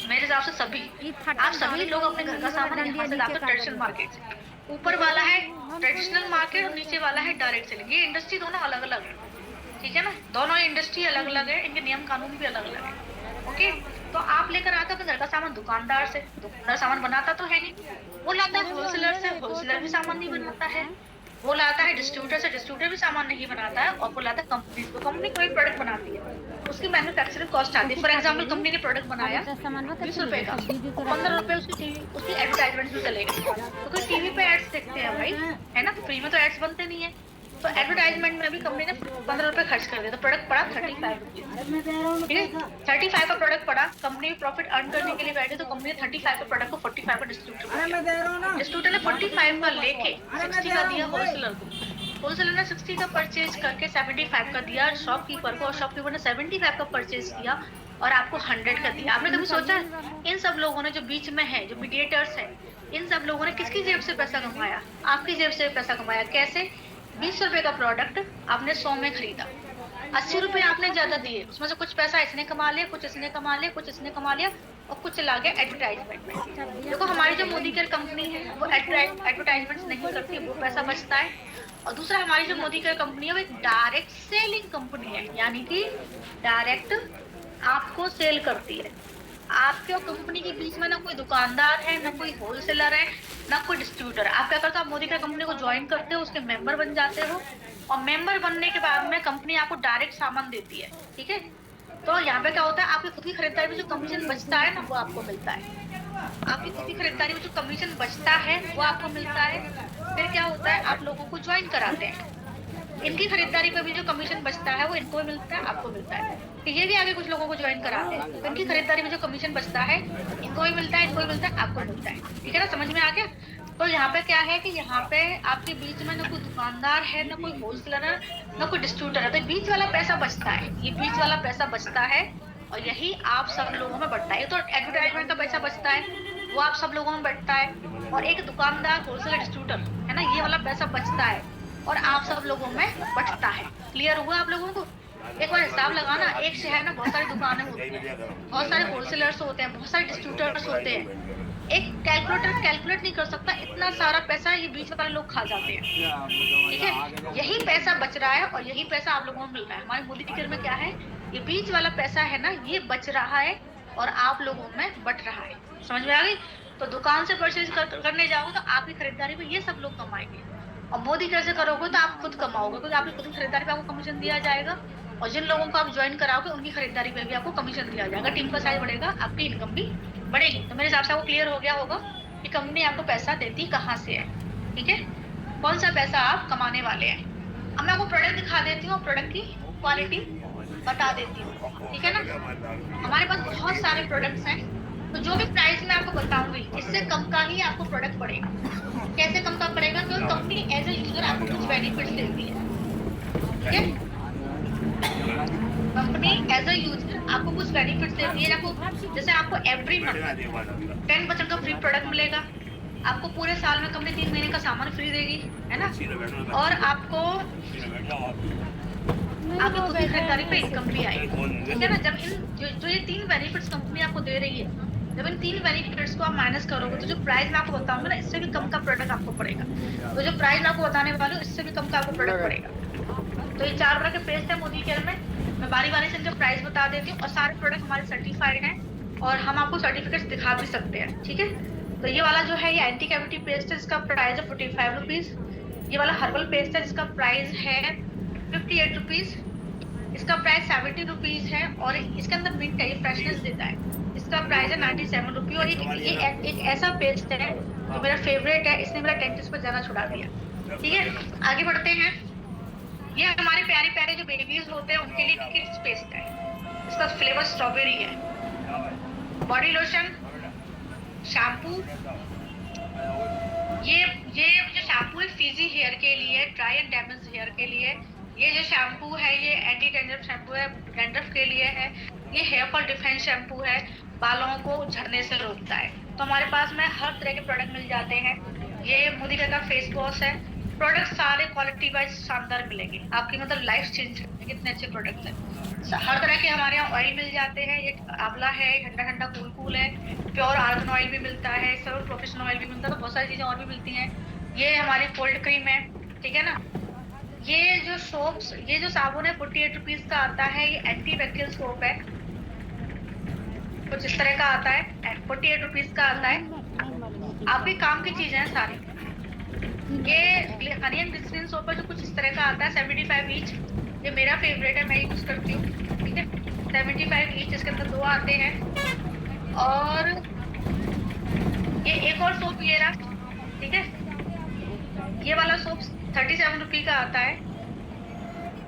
Speaker 1: मेरे हिसाब से सभी, आप सभी लोग अपने घर का सामान यहाँ से लाते हो, ट्रेडिशनल मार्केट से। ऊपर वाला है ट्रेडिशनल मार्केट और नीचे वाला है डायरेक्ट सेलिंग। ये इंडस्ट्री दोनों अलग अलग है, ठीक है ना, दोनों इंडस्ट्री अलग अलग है, इनके नियम कानून भी अलग अलग है। ओके, तो आप लेकर आते हो अपने घर का सामान दुकानदार से, दुकानदार सामान बनाता तो है नहीं, वो लाता है होलसेलर से, होलसेलर भी सामान नहीं बनाता है, वो लाता है डिस्ट्रीब्यूटर से, डिस्ट्रीब्यूटर भी सामान नहीं बनाता है, और वो लाता है कंपनी से, कंपनी कोई प्रोडक्ट बनाती है, उसकी मैन्युफैक्चरिंग कॉस्ट आती है। फॉर एग्जांपल कंपनी ने प्रोडक्ट बनाया 20 रुपए का, 15 रुपए उसकी एडवर्टाइजमेंट भी चलेगा, तो कोई टीवी पे एड्स देखते हैं भाई, है ना, फ्री में तो एड्स बनते नहीं है, तो एडवर्टाइजमेंट में भी कंपनी ने 15 रुपए खर्च कर दिया, तो प्रोडक्ट पड़ा 35 रुपीज। ठीक है, 35 का प्रोडक्ट पड़ा, कंपनी प्रॉफिट अर्न करने के लिए बैठे, तो कंपनी ने 35 का प्रोडक्ट को 45 का डिस्ट्रीब्यूटर ने 45 का लेके 60 का दिया होलसेलर को, होलसेलर ने 60 का परचेज करके 75 का दिया शॉपकीपर को, और शॉपकीपर ने 75 का परचेज किया और आपको 100 का दिया। आपने कभी सोचा इन सब लोगों ने जो बीच में है, जो मीडिएटर्स है, इन सब लोगों ने किसकी जेब से पैसा कमाया? आपकी जेब से पैसा कमाया। कैसे? 20 रुपए का प्रोडक्ट आपने 100 में खरीदा, 80 रुपए आपने ज्यादा दिए, उसमें से कुछ पैसा इसने कमा लिया, कुछ इसने कमा लिया, कुछ इसने कमा लिया, और कुछ चला गया एडवर्टाइजमेंट में। देखो हमारी जो मोदी केयर कंपनी है वो एडवर्टाइजमेंट नहीं करती, वो पैसा बचता है। और दूसरा, हमारी जो मोदी केयर कंपनी है वो एक डायरेक्ट सेलिंग कंपनी है, यानी कि डायरेक्ट आपको सेल करती है। आपके और कंपनी के बीच में ना कोई दुकानदार है, ना कोई होलसेलर है, ना कोई डिस्ट्रीब्यूटर है। आप क्या करते हो, आप मोदी केयर कंपनी को ज्वाइन करते हो, उसके मेंबर बन जाते हो, और मेंबर बनने के बाद में कंपनी आपको डायरेक्ट सामान देती है। ठीक है, तो यहाँ पे क्या होता है, आपकी खुद की खरीदारी में जो कमीशन बचता है ना वो आपको मिलता है। आपकी खुद की खरीदारी में जो कमीशन बचता है वो आपको मिलता है। फिर क्या होता है, आप लोगों को ज्वाइन कराते हैं, इनकी खरीदारी पर भी जो कमीशन बचता है वो इनको भी मिलता है, आपको मिलता है। तो ये भी आगे कुछ लोगों को ज्वाइन कराते हैं, तो इनकी खरीदारी में जो कमीशन बचता है इनको भी मिलता है, इनको भी मिलता है, आपको मिलता है। ठीक है ना, समझ में आ गया? तो यहाँ पे क्या है कि यहाँ पे आपके बीच में ना कोई दुकानदार है, ना कोई होलसेलर है, ना कोई डिस्ट्रीब्यूटर है, तो बीच वाला पैसा बचता है, ये बीच वाला पैसा बचता है, और यही आप सब लोगों में बढ़ता है। तो एडवर्टाइजमेंट का पैसा बचता है, वो आप सब लोगों में बढ़ता है, और एक दुकानदार, होलसेलर, डिस्ट्रीब्यूटर है ना, ये वाला पैसा बचता है और आप सब लोगों में बचता है। क्लियर हुआ आप लोगों को? एक बार हिसाब लगाना, एक शहर में बहुत सारी दुकानें होती हैं, बहुत सारे होलसेलर्स होते हैं, बहुत सारे डिस्ट्रीब्यूटर्स होते हैं, एक कैलकुलेटर कैलकुलेट नहीं कर सकता इतना सारा पैसा ये बीच वाले लोग खा जाते हैं। ठीक है, यही पैसा बच रहा है और यही पैसा आप लोगों को मिल रहा है। हमारे मोदी केयर में क्या है, ये बीच वाला पैसा है ना, ये बच रहा है और आप लोगों में बट रहा है। समझ में आ गई? तो दुकान से परचेज करने जाओगे तो आपकी खरीदारी में ये सब लोग कमाएंगे, और मोदी केयर से करोगे तो आप खुद कमाओगे, क्योंकि आपकी खुद की खरीदारी पे आपको कमीशन दिया जाएगा, और जिन लोगों को आप ज्वाइन कराओगे उनकी खरीदारी पे भी आपको कमीशन दिया जाएगा। टीम का साइज बढ़ेगा, आपकी इनकम भी बढ़ेगी। तो मेरे हिसाब से आपको क्लियर हो गया होगा कि कंपनी आपको पैसा देती कहाँ से है, ठीक है, कौन सा पैसा आप कमाने वाले हैं। अब मैं आपको प्रोडक्ट दिखा देती हूँ, प्रोडक्ट की क्वालिटी बता देती हूँ, ठीक है ना। हमारे पास बहुत सारे प्रोडक्ट्स हैं, तो जो भी प्राइस मैं आपको बताऊंगी इससे कम का ही आपको प्रोडक्ट पड़ेगा। कैसे कम का पड़ेगा, क्योंकि कंपनी एज ए यूजर आपको कुछ बेनिफिट्स देती है, ठीक है। कंपनी एज अ यूजर आपको कुछ बेनिफिट्स देती है, आपको जैसे आपको एवरी मंथ 10% का फ्री प्रोडक्ट मिलेगा, आपको पूरे साल में कंपनी 3 महीने का सामान फ्री देगी, है ना, और आपको आपकी खुद की खरीदारी पे इनकम भी आएगी, ठीक है ना। जब जो ये 3 बेनिफिट्स कंपनी आपको दे रही है, जब इन 3 बेनिफिट्स को आप माइनस करोगे तो जो प्राइस मैं आपको बताऊंगा ना इससे भी कम का प्रोडक्ट आपको पड़ेगा। तो जो प्राइस मैं आपको बताने वाली हूँ इससे भी कम का आपको प्रोडक्ट पड़ेगा। तो ये 4 तरह के पेस्ट है मोदी केयर में, मैं बारी बारी से इनका प्राइस बता देती हूँ, और सारे प्रोडक्ट हमारे सर्टिफाइड हैं और हम आपको सर्टिफिकेट्स दिखा भी सकते हैं, ठीक है। तो ये वाला जो है ये एंटी कैविटी पेस्ट है, इसका प्राइस है 45 रुपीज। ये वाला हर्बल पेस्ट है जिसका प्राइस है 58 रुपीज। इसका प्राइस 70 रुपीज है, और इसके अंदर मिंट है, ये फ्रेशनेस देता है, इसका प्राइस है 97 रुपीज। और ये एक ऐसा पेस्ट है जो मेरा फेवरेट है, इसने मेरा डेंटिस्ट पर जाना छुड़ा दिया, ठीक है। आगे बढ़ते हैं। ये हमारे प्यारे प्यारे जो बेबीज होते हैं उनके लिए किड्स पेस्ट है, इसका फ्लेवर स्ट्रॉबेरी है। बॉडी लोशन, शैम्पू, ये जो शैम्पू है फीजी हेयर के लिए, ड्राई एंड डैमेज हेयर के लिए। ये जो शैम्पू है ये एंटी डैंड्रफ शैम्पू है, डैंड्रफ के लिए है। ये हेयर फॉल डिफेंस शैम्पू है, बालों को झड़ने से रोकता है। तो हमारे पास में हर तरह के प्रोडक्ट मिल जाते हैं। ये मोदी का फेस वॉश है, प्रोडक्ट सारे क्वालिटी वाइज शानदार मिलेंगे, आपकी मतलब लाइफ चेंज करेंगे, कितने अच्छे प्रोडक्ट हैं। हर तरह के हमारे यहाँ ऑयल मिल जाते हैं, ये आंवला है, ठंडा ठंडा कूल कूल है, प्योर आर्गन ऑयल भी मिलता है, सर्व प्रोफेशनल ऑयल भी मिलता है, तो बहुत सारी चीजें और भी मिलती हैं। ये हमारी कोल्ड क्रीम है, ठीक है ना। ये जो सोप्स, ये जो साबुन है 48 रुपीज का आता है, ये एंटी बैक्टीरियल सोप है, कुछ इस तरह का आता है, 48 रुपीज का आता है। आपके काम की चीजें हैं सारी। ये हनी एंड ग्लिसरीन सोप है जो कुछ इस तरह का आता है, 75 ईच। ये मेरा फेवरेट है, मैं यूज करती हूँ, ठीक है। 75 ईच, इसके अंदर 2 आते हैं। और ये एक और सोप ये रहा, ठीक है। ये वाला सोप 37 रुपी का आता है,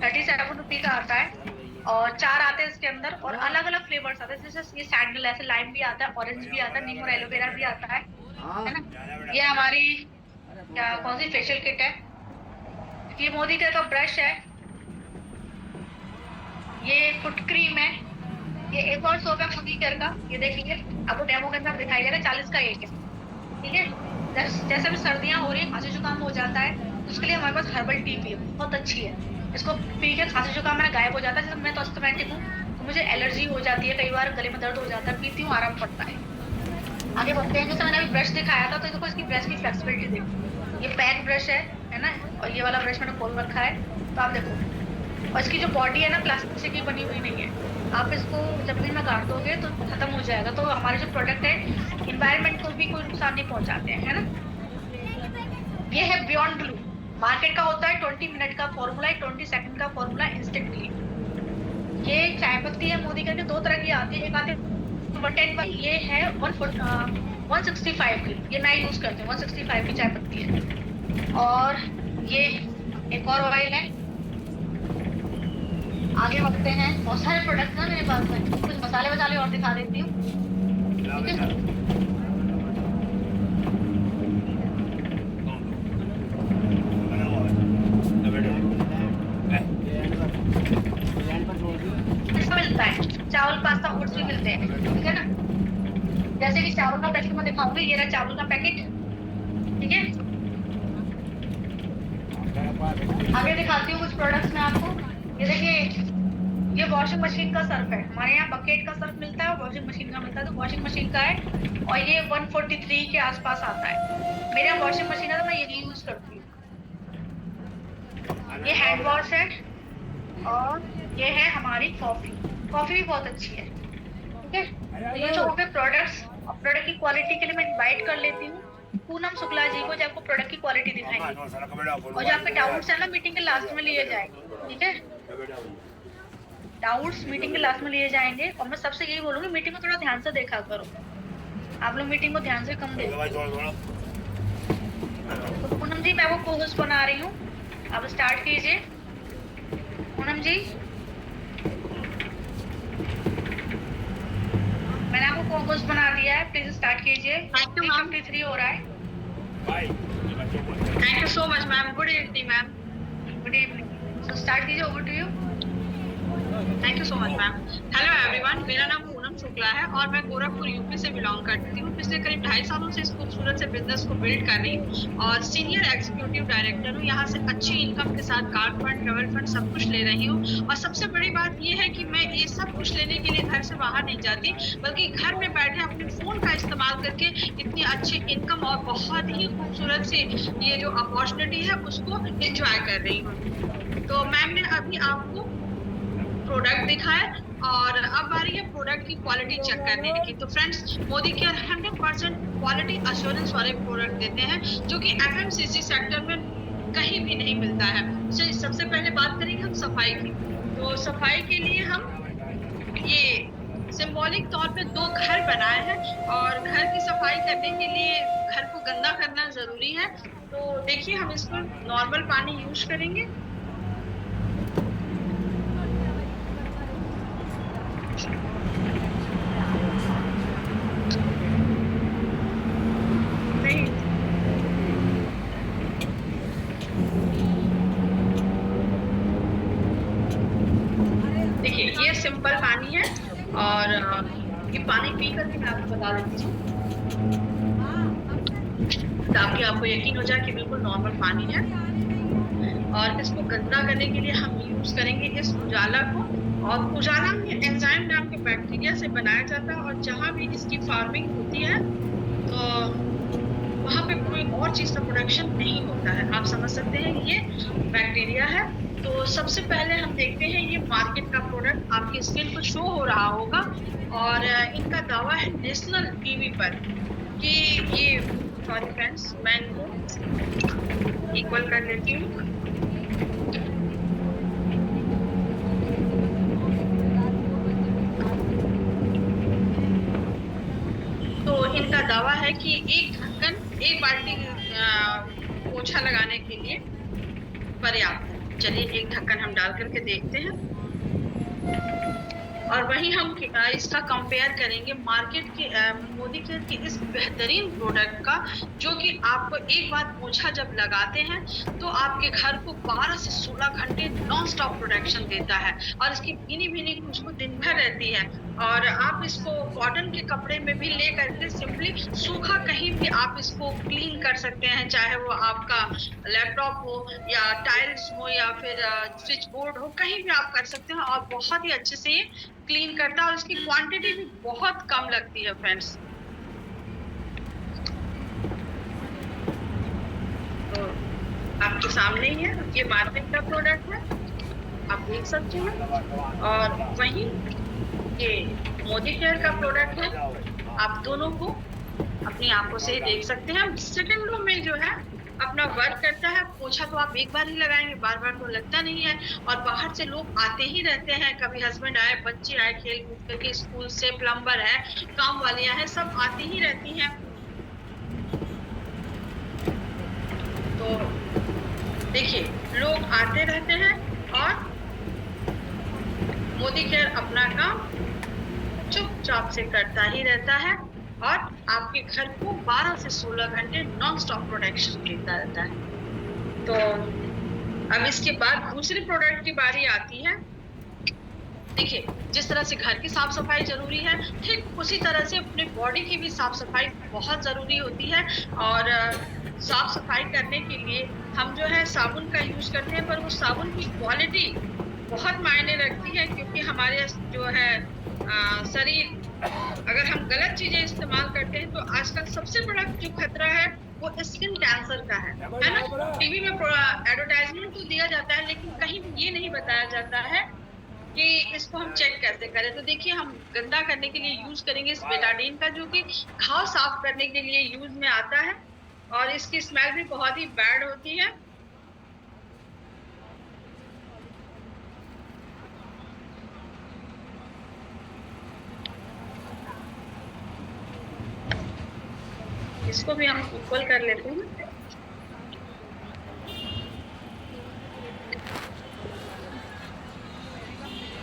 Speaker 1: 37 रुपी का आता है, और 4 आते हैं इसके अंदर, और अलग अलग फ्लेवर्स आते हैं, जैसे ये सैंडल ऐसे लाइम भी आता है, ऑरेंज भी आता है, नीम और एलोवेरा भी आता है ना। ये हमारी क्या कौन सी फेशियल किट है, ये मोदी का ब्रश है, ये फुट क्रीम है, ये एक और सोप है मोदी का, ये देखिए आपको डेमो के अंदर दिखाई दे रहा है, 40 का एक है, ठीक है। जैसे भी सर्दियां हो रही है, खांसी जुकाम हो जाता है, तो उसके लिए हमारे पास हर्बल टी भी बहुत अच्छी है, इसको पी के खांसी जुकाम मेरा गायब हो जाता है। जैसे मैं तो अस्थमैटिक हूँ तो मुझे एलर्जी हो जाती है, कई बार गले में दर्द हो जाता है, पीती हूँ आराम पड़ता है। आगे बढ़ते हैं, जैसे मैंने अभी ब्रश दिखाया था, तो देखो इसकी ब्रश की फ्लेक्सिबिलिटी देखो, ये पैक ब्रश है ना, और ये वाला ब्रश मैंने खोल रखा है, तो आप देखो, और इसकी जो बॉडी है ना प्लास्टिक की बनी हुई नहीं है, आप इसको जब भी में गाड़ दोगे तो खत्म हो जाएगा। तो हमारे जो प्रोडक्ट है इन्वायरमेंट को भी कोई नुकसान नहीं पहुंचाते हैं, है ना। ये है बियॉन्ड ब्लू, मार्केट का होता है 20 मिनट का फॉर्मूला, 20 सेकंड का फॉर्मूला इंस्टेंटली। ये चाय पत्ती है मोदी करके, 2 तरह की आती है, एक आती है 110 वाली, ये है 165 की, ये मैं यूज करती हूँ, 165 की चाय पत्ती है। और ये एक और ऑयल है। आगे बढ़ते हैं, बहुत सारे प्रोडक्ट हैं मेरे पास में, कुछ मसाले वसाले और दिखा देती हूँ, ठीक है। इसमें मिलता है चावल, पास्ता, ओट्स भी मिलते हैं, ठीक है ना। जैसे कि चावल का पैकेट मैं दिखाऊंगी, ये रहा चावल का पैकेट, ठीक है। आगे दिखाती हूँ कुछ प्रोडक्ट्स में आपको। ये देखिए, ये वॉशिंग मशीन का सर्फ है, हमारे यहाँ बकेट का सर्फ मिलता है और वॉशिंग मशीन का मिलता है, तो वॉशिंग मशीन का है, और ये 143 के आसपास आता है। मेरे यहाँ वॉशिंग मशीन है तो मैं यही यूज करती हूँ। ये हैंड वॉश है, और ये है हमारी कॉफी, कॉफी भी बहुत अच्छी है, ठीक है। तो ये जो हो गए प्रोडक्ट्स, और प्रोडक्ट की क्वालिटी के लिए मैं इनवाइट कर लेती हूँ पूनम शुक्ला जी को, जो आपको प्रोडक्ट की क्वालिटी दिखाएंगे, और जो आपके डाउट्स है ना मीटिंग के लास्ट में लिए जाएंगे, ठीक है। डाउट्स मीटिंग के लास्ट में लिए जाएंगे, और मैं सबसे यही बोलूंगी मीटिंग को थोड़ा ध्यान से देखा करो, आप लोग मीटिंग को ध्यान से कम देखिए। तो पूनम जी, मैं वो को होस्ट बना रही हूँ, आप स्टार्ट कीजिए। पूनम जी, मैंने आपको को होस्ट बना दिया है, प्लीज स्टार्ट कीजिए। 3:53 हो रहा है।
Speaker 2: Thank you so much ma'am. Good evening ma'am.
Speaker 1: Good evening. So start कीजिए, over to you.
Speaker 2: Thank you so much ma'am. Hello everyone, मेरा नाम पूनम शुक्ला है और मैं गोरखपुर यूपी से बिलोंग करती हूँ। पिछले करीब 2.5 सालों से इस खूबसूरत से बिजनेस को बिल्ड कर रही हूँ और सीनियर एग्जीक्यूटिव डायरेक्टर हूँ। यहाँ से अच्छी इनकम के साथ कार फंड, ट्रेवल फंड सब कुछ ले रही हूँ। और सबसे बड़ी बात ये है कि मैं ये सब कुछ लेने के लिए घर से बाहर नहीं जाती, बल्कि घर में बैठे अपने फोन का इस्तेमाल करके इतनी अच्छी इनकम और बहुत ही खूबसूरत सी ये जो अपॉर्चुनिटी है उसको एंजॉय कर रही हूँ। तो मैम ने अभी आपको प्रोडक्ट दिखाया और अब बारी है प्रोडक्ट की क्वालिटी चेक करने की। तो friends, Modi care 100% quality assurance वाले प्रोडक्ट देते हैं जो कि एफएमसीजी सेक्टर में कहीं भी नहीं मिलता है। सबसे पहले बात करेंगे हम सफाई की। तो सफाई के लिए हम ये सिंबॉलिक तौर पे 2 घर बनाए हैं और घर की सफाई करने के लिए घर को गंदा करना जरूरी है। तो देखिए, हम इसको नॉर्मल पानी यूज करेंगे। देखिए, ये सिंपल पानी है और ये पानी पी करके मैं आपको बता देती हूँ ताकि आपको यकीन हो जाए कि बिल्कुल नॉर्मल पानी है। और इसको गंदा करने के लिए हम यूज करेंगे इस उजाला को। और उजाला में एंजाइम नाम के बैक्टीरिया से बनाया जाता है और जहां भी इसकी फार्मिंग होती है तो वहां पे कोई और चीज का प्रोडक्शन नहीं होता है। आप समझ सकते हैं ये बैक्टीरिया है। तो सबसे पहले हम देखते हैं ये मार्केट का प्रोडक्ट आपकी स्किन पर शो हो रहा होगा और इनका दावा है नेशनल टीवी पर कि ये, सॉरी फ्रेंड्स, मैं इनको इक्वल कर लेती हूँ। तो इनका दावा है कि एक ढक्कन, एक बाल्टी पोछा लगाने के लिए पर्याप्त है। चलिए, एक ढक्कन हम डाल करके देखते हैं और वहीं हम इसका कंपेयर करेंगे मार्केट के मोदी केयर के इस बेहतरीन प्रोडक्ट का, जो कि आपको एक बार पोछा जब लगाते हैं तो आपके घर को 12 से 16 घंटे नॉन स्टॉप प्रोडक्शन देता है और इसकी भीनी भीनी खुशबू दिन भर रहती है। और आप इसको कॉटन के कपड़े में भी ले करके सिंपली सूखा कहीं भी आप इसको क्लीन कर सकते हैं, चाहे वो आपका लैपटॉप हो या टाइल्स हो या फिर स्विच बोर्ड हो, कहीं भी आप कर सकते हैं और बहुत ही अच्छे से ये क्लीन करता है और इसकी क्वांटिटी भी बहुत कम लगती है फ्रेंड्स। तो आपके सामने ही है, ये मार्केट का प्रोडक्ट है, आप देख सकते हैं। और वहीं ये मोदी केयर का प्रोडक्ट है, आप दोनों को अपनी आंखों से देख सकते हैं। सेकंडों में जो है अपना वर्क करता है। पोछा तो आप एक बार ही लगाएंगे, बार बार तो लगता नहीं है। और बाहर से लोग आते ही रहते हैं, कभी हस्बैंड आए, बच्चे आए खेल कूद करके, स्कूल से प्लम्बर है, काम वालियां हैं, सब आती ही रहती हैं। तो देखिए, लोग आते रहते हैं और मोदी केयर अपना काम चुपचाप से करता ही रहता है और आपके घर को 12 से 16 घंटे नॉन स्टॉप प्रोडक्शन देता रहता है। तो अब इसके बाद दूसरे प्रोडक्ट की बारी आती है। देखिए, जिस तरह से घर की साफ सफाई जरूरी है, ठीक उसी तरह से अपने बॉडी की भी साफ सफाई बहुत जरूरी होती है। और साफ सफाई करने के लिए हम जो है साबुन का यूज करते हैं, पर वो साबुन की क्वालिटी बहुत मायने रखती है, क्योंकि हमारे जो है शरीर, अगर हम गलत चीजें इस्तेमाल करते हैं तो आजकल सबसे बड़ा जो खतरा है वो स्किन कैंसर का है ना। टीवी में एडवर्टाइजमेंट तो दिया जाता है, लेकिन कहीं भी ये नहीं बताया जाता है कि इसको हम चेक कैसे करें। तो देखिए, हम गंदा करने के लिए यूज करेंगे इस बेटाडीन का, जो कि घाव साफ करने के लिए यूज में आता है और इसकी स्मेल भी बहुत ही बैड होती है। इसको भी हम इक्वल कर लेते हैं।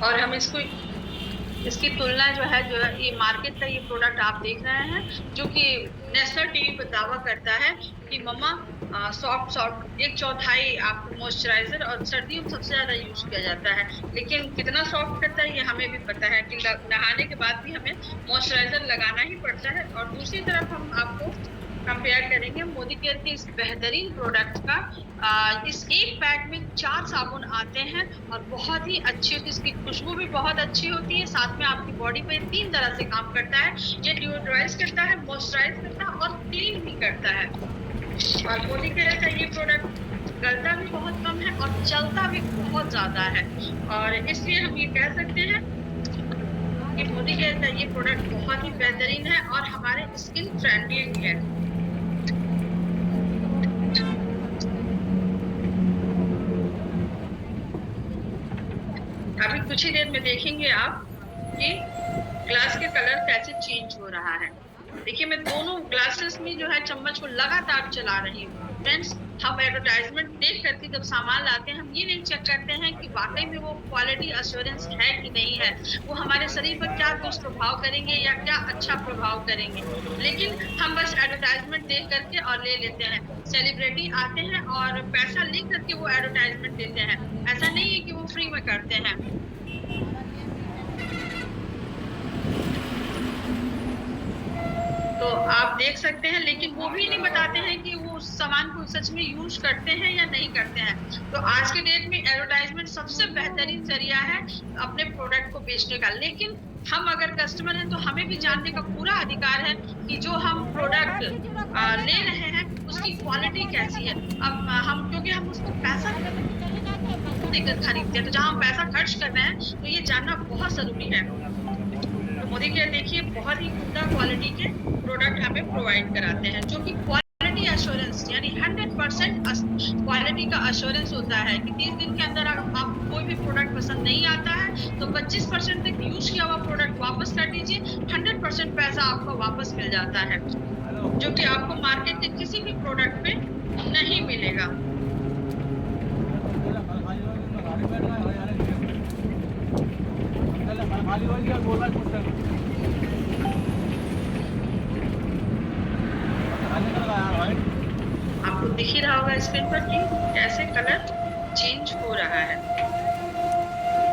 Speaker 2: और हम इसकी तुलना जो है ये मार्केट का ये प्रोडक्ट आप देख रहे हैं जो कि नेशनल टीवी पर दावा करता है कि मम्मा सॉफ्ट 1/4 आपको मॉइस्चराइजर और सर्दियों में सबसे ज्यादा यूज किया जाता है, लेकिन कितना सॉफ्ट करता है ये हमें भी पता है कि नहाने के बाद भी हमें मॉइस्चराइजर लगाना ही पड़ता है। और दूसरी तरफ हम आपको कंपेयर करेंगे मोदी केयर के इस बेहतरीन प्रोडक्ट का। इस एक पैक में 4 साबुन आते हैं और बहुत ही अच्छी होती है, इसकी खुशबू भी बहुत अच्छी होती है। साथ में आपकी बॉडी पे 3 तरह से काम करता है, ये डिओड्राइज करता है, मॉइस्चराइज करता है और क्लीन भी करता है। और मोदी केयर का ये प्रोडक्ट गलता भी बहुत कम है और चलता भी बहुत ज्यादा है, और इसलिए हम ये कह सकते हैं कि मोदी केयर का ये प्रोडक्ट बहुत ही बेहतरीन है और हमारे स्किन फ्रेंडली है। अभी कुछ ही देर में देखेंगे आप कि ग्लास के कलर कैसे चेंज हो रहा है। देखिए मैं दोनों ग्लासेस में जो है चम्मच को लगातार चला रही हूँ। फ्रेंड्स, हम एडवर्टाइजमेंट देख करके जब सामान लाते हैं हम ये नहीं चेक करते हैं कि वाकई में वो क्वालिटी एश्योरेंस है कि नहीं है, वो हमारे शरीर पर क्या दुष्प्रभाव करेंगे या क्या अच्छा प्रभाव करेंगे, लेकिन हम बस एडवर्टाइजमेंट देख करके और ले लेते हैं। सेलिब्रिटी आते हैं और पैसा ले करके वो एडवर्टाइजमेंट देते हैं, ऐसा नहीं है कि वो फ्री में करते हैं। तो आप देख सकते हैं, लेकिन वो भी नहीं बताते हैं कि वो उस सामान को सच में यूज करते हैं या नहीं करते हैं। तो आज के डेट में एडवर्टाइजमेंट सबसे बेहतरीन जरिया है अपने प्रोडक्ट को बेचने का, लेकिन हम अगर कस्टमर हैं तो हमें भी जानने का पूरा अधिकार है कि जो हम प्रोडक्ट ले रहे हैं उसकी क्वालिटी कैसी है। अब हम क्योंकि हम उसको पैसा देकर खरीदते हैं, तो जहाँ हम पैसा खर्च कर रहे हैं तो ये जानना बहुत जरूरी है। तो मोदी केयर देखिए बहुत ही उम्दा क्वालिटी के प्रोडक्ट हमें प्रोवाइड कराते हैं, जो कि क्वालिटी एश्योरेंस यानी 100% क्वालिटी का एश्योरेंस होता है कि 30 दिन के अंदर अगर आपको कोई भी प्रोडक्ट पसंद नहीं आता है तो 25% तक यूज किया हुआ प्रोडक्ट वापस कर दीजिए, 100% पैसा आपको वापस मिल जाता है, जो कि आपको मार्केट के किसी भी प्रोडक्ट पे नहीं मिलेगा। आपको दिख ही रहा होगा स्क्रीन पर कि कैसे कलर चेंज हो रहा है।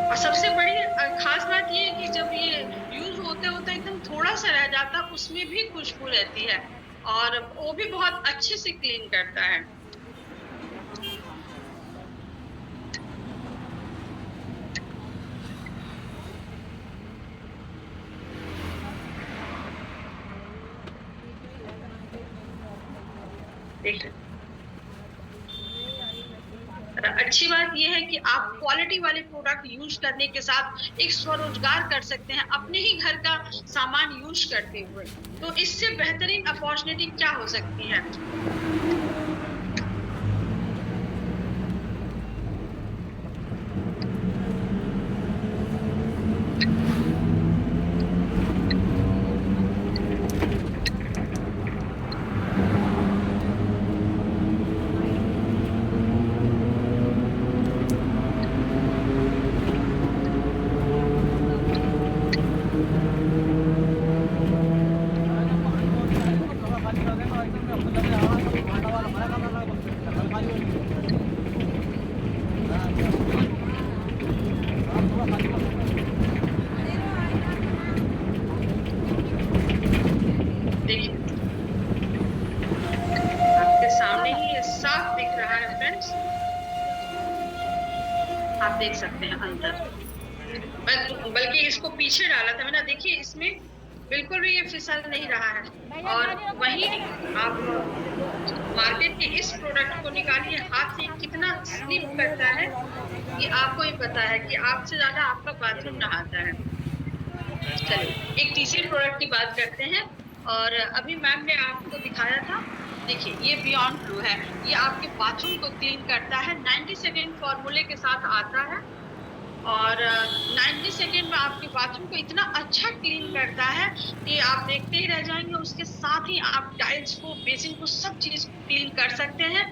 Speaker 2: और सबसे बड़ी खास बात ये है कि जब ये यूज होते होते एकदम थोड़ा सा रह जाता उसमें भी खुशबू रहती है और वो भी बहुत अच्छे से क्लीन करता है। अच्छी बात यह है कि आप क्वालिटी वाले प्रोडक्ट यूज करने के साथ एक स्वरोजगार कर सकते हैं अपने ही घर का सामान यूज करते हुए। तो इससे बेहतरीन अपॉर्चुनिटी क्या हो सकती है। आप देख सकते हैं अंदर, बल्कि इसको पीछे डाला था मैंने, देखिए इसमें बिल्कुल भी ये फिसल नहीं रहा है। और वहीं आप मार्केट के इस प्रोडक्ट को निकालिए, हाथ से कितना स्लिप करता है ये आपको ही पता है कि आपसे ज्यादा आपका बाथरूम नहाता है। चलिए एक तीसरे प्रोडक्ट की बात करते हैं। और अभी मैम ने आपको दिखाया था, देखिए ये बियॉन्ड ब्लू है, ये आपके बाथरूम को क्लीन करता है, 90 सेकेंड फॉर्मूले के साथ आता है। और 90 सेकेंड में आपके बाथरूम को इतना अच्छा क्लीन करता है कि आप देखते ही रह जाएंगे। उसके साथ ही आप टाइल्स को, बेसिन को, सब चीज को क्लीन कर सकते हैं।